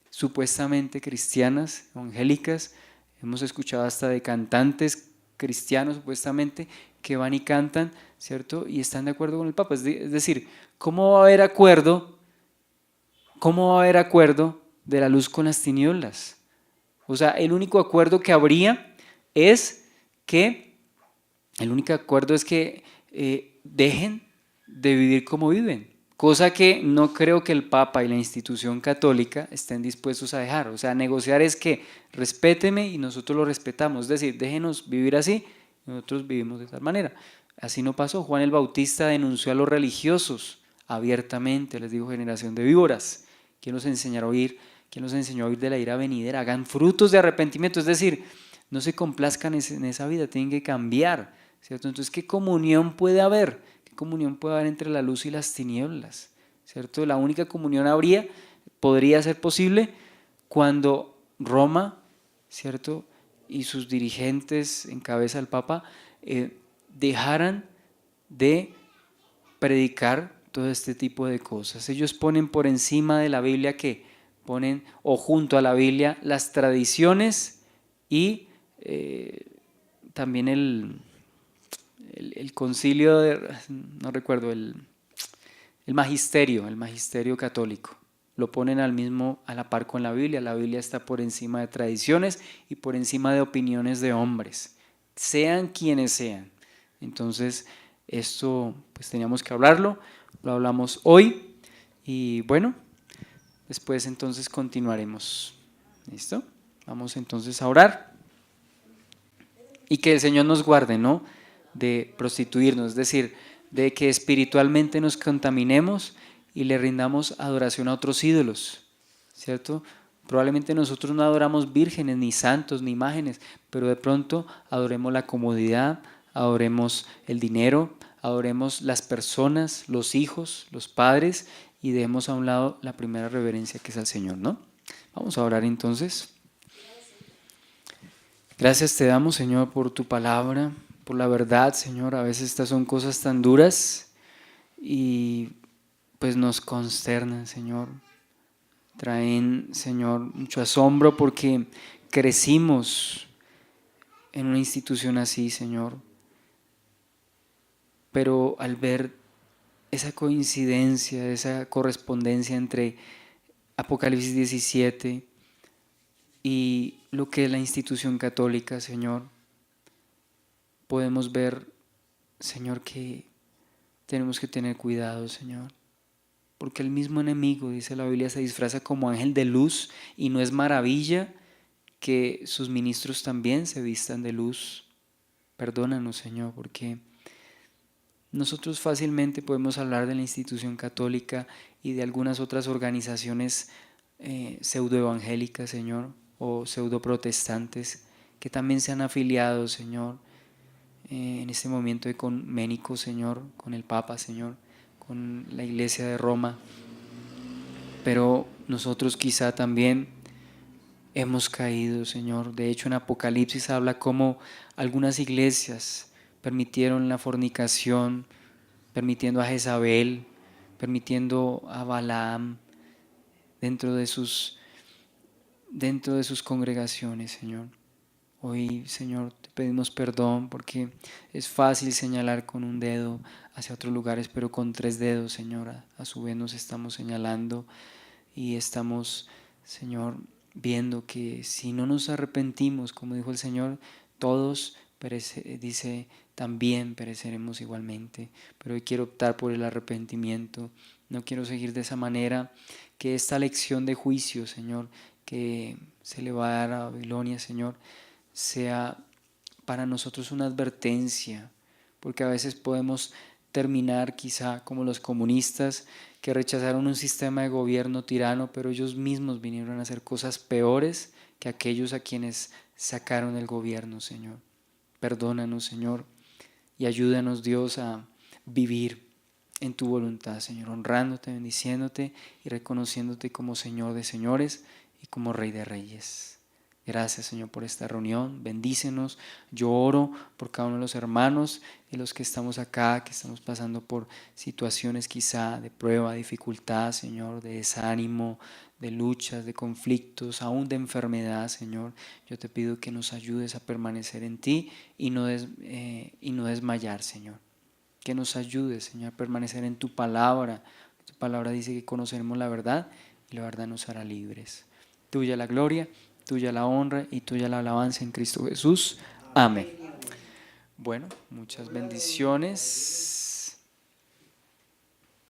supuestamente cristianas, evangélicas, hemos escuchado hasta de cantantes cristianos supuestamente que van y cantan, ¿cierto? Y están de acuerdo con el Papa. Es decir, ¿cómo va a haber acuerdo? ¿Cómo va a haber acuerdo de la luz con las tinieblas? O sea, el único acuerdo que habría es que dejen de vivir como viven, cosa que no creo que el Papa y la institución católica estén dispuestos a dejar. O sea, negociar es que respéteme y nosotros lo respetamos, es decir, déjenos vivir así, nosotros vivimos de tal manera. Así no pasó. Juan el Bautista denunció a los religiosos abiertamente, les dijo: generación de víboras, ¿quién los enseñará a oír? ¿Quién los enseñó a oír de la ira venidera? Hagan frutos de arrepentimiento, es decir, no se complazcan en esa vida, tienen que cambiar, ¿cierto? Entonces, ¿qué comunión puede haber? ¿Qué comunión puede haber entre la luz y las tinieblas? ¿Cierto? La única comunión podría ser posible cuando Roma, ¿cierto?, y sus dirigentes, en cabeza del Papa, dejaran de predicar todo este tipo de cosas. Ellos ponen por encima de la Biblia, ponen, o junto a la Biblia, las tradiciones y también el concilio, no recuerdo, el magisterio católico. Lo ponen a la par con la Biblia. La Biblia está por encima de tradiciones y por encima de opiniones de hombres, sean quienes sean. Entonces, esto pues teníamos que hablarlo, lo hablamos hoy y bueno, después entonces continuaremos. ¿Listo? Vamos entonces a orar y que el Señor nos guarde, ¿no?, de prostituirnos, es decir, de que espiritualmente nos contaminemos y le rindamos adoración a otros ídolos, ¿cierto? Probablemente nosotros no adoramos vírgenes, ni santos, ni imágenes, pero de pronto adoremos la comodidad, adoremos el dinero, adoremos las personas, los hijos, los padres, y dejemos a un lado la primera reverencia, que es al Señor, ¿no? Vamos a orar entonces. Gracias te damos, Señor, por tu palabra, por la verdad, Señor. A veces estas son cosas tan duras y pues nos consternan, Señor. Traen, Señor, mucho asombro porque crecimos en una institución así, Señor. Pero al ver esa coincidencia, esa correspondencia entre Apocalipsis 17 y lo que es la institución católica, Señor, podemos ver, Señor, que tenemos que tener cuidado, Señor, porque el mismo enemigo, dice la Biblia, se disfraza como ángel de luz, y no es maravilla que sus ministros también se vistan de luz. Perdónanos, Señor, porque nosotros fácilmente podemos hablar de la institución católica y de algunas otras organizaciones pseudoevangélicas, Señor, o pseudoprotestantes que también se han afiliado, Señor, en este momento ecuménico, Señor, con el Papa, Señor, con la Iglesia de Roma. Pero nosotros quizá también hemos caído, Señor. De hecho, en Apocalipsis habla cómo algunas iglesias permitieron la fornicación, permitiendo a Jezabel, permitiendo a Balaam dentro de sus congregaciones, Señor. Hoy, Señor, te pedimos perdón porque es fácil señalar con un dedo hacia otros lugares, pero con 3 dedos, Señor, a su vez nos estamos señalando y estamos, Señor, viendo que si no nos arrepentimos, como dijo el Señor, todos dice, también pereceremos igualmente. Pero hoy quiero optar por el arrepentimiento. No quiero seguir de esa manera. Que esta lección de juicio, Señor, que se le va a dar a Babilonia, Señor, sea para nosotros una advertencia, porque a veces podemos terminar quizá como los comunistas que rechazaron un sistema de gobierno tirano, pero ellos mismos vinieron a hacer cosas peores que aquellos a quienes sacaron el gobierno, Señor. Perdónanos, Señor, y ayúdanos, Dios, a vivir en tu voluntad, Señor, honrándote, bendiciéndote y reconociéndote como Señor de señores y como Rey de reyes. Gracias, Señor, por esta reunión. Bendícenos. Yo oro por cada uno de los hermanos y los que estamos acá, que estamos pasando por situaciones quizá de prueba, dificultad, Señor, de desánimo, de luchas, de conflictos, aún de enfermedad, Señor. Yo te pido que nos ayudes a permanecer en ti y no desmayar, Señor. Que nos ayudes, Señor, a permanecer en tu palabra. Tu palabra dice que conoceremos la verdad y la verdad nos hará libres. Tuya la gloria, tuya la honra y tuya la alabanza en Cristo Jesús. Amén. Bueno, muchas bendiciones.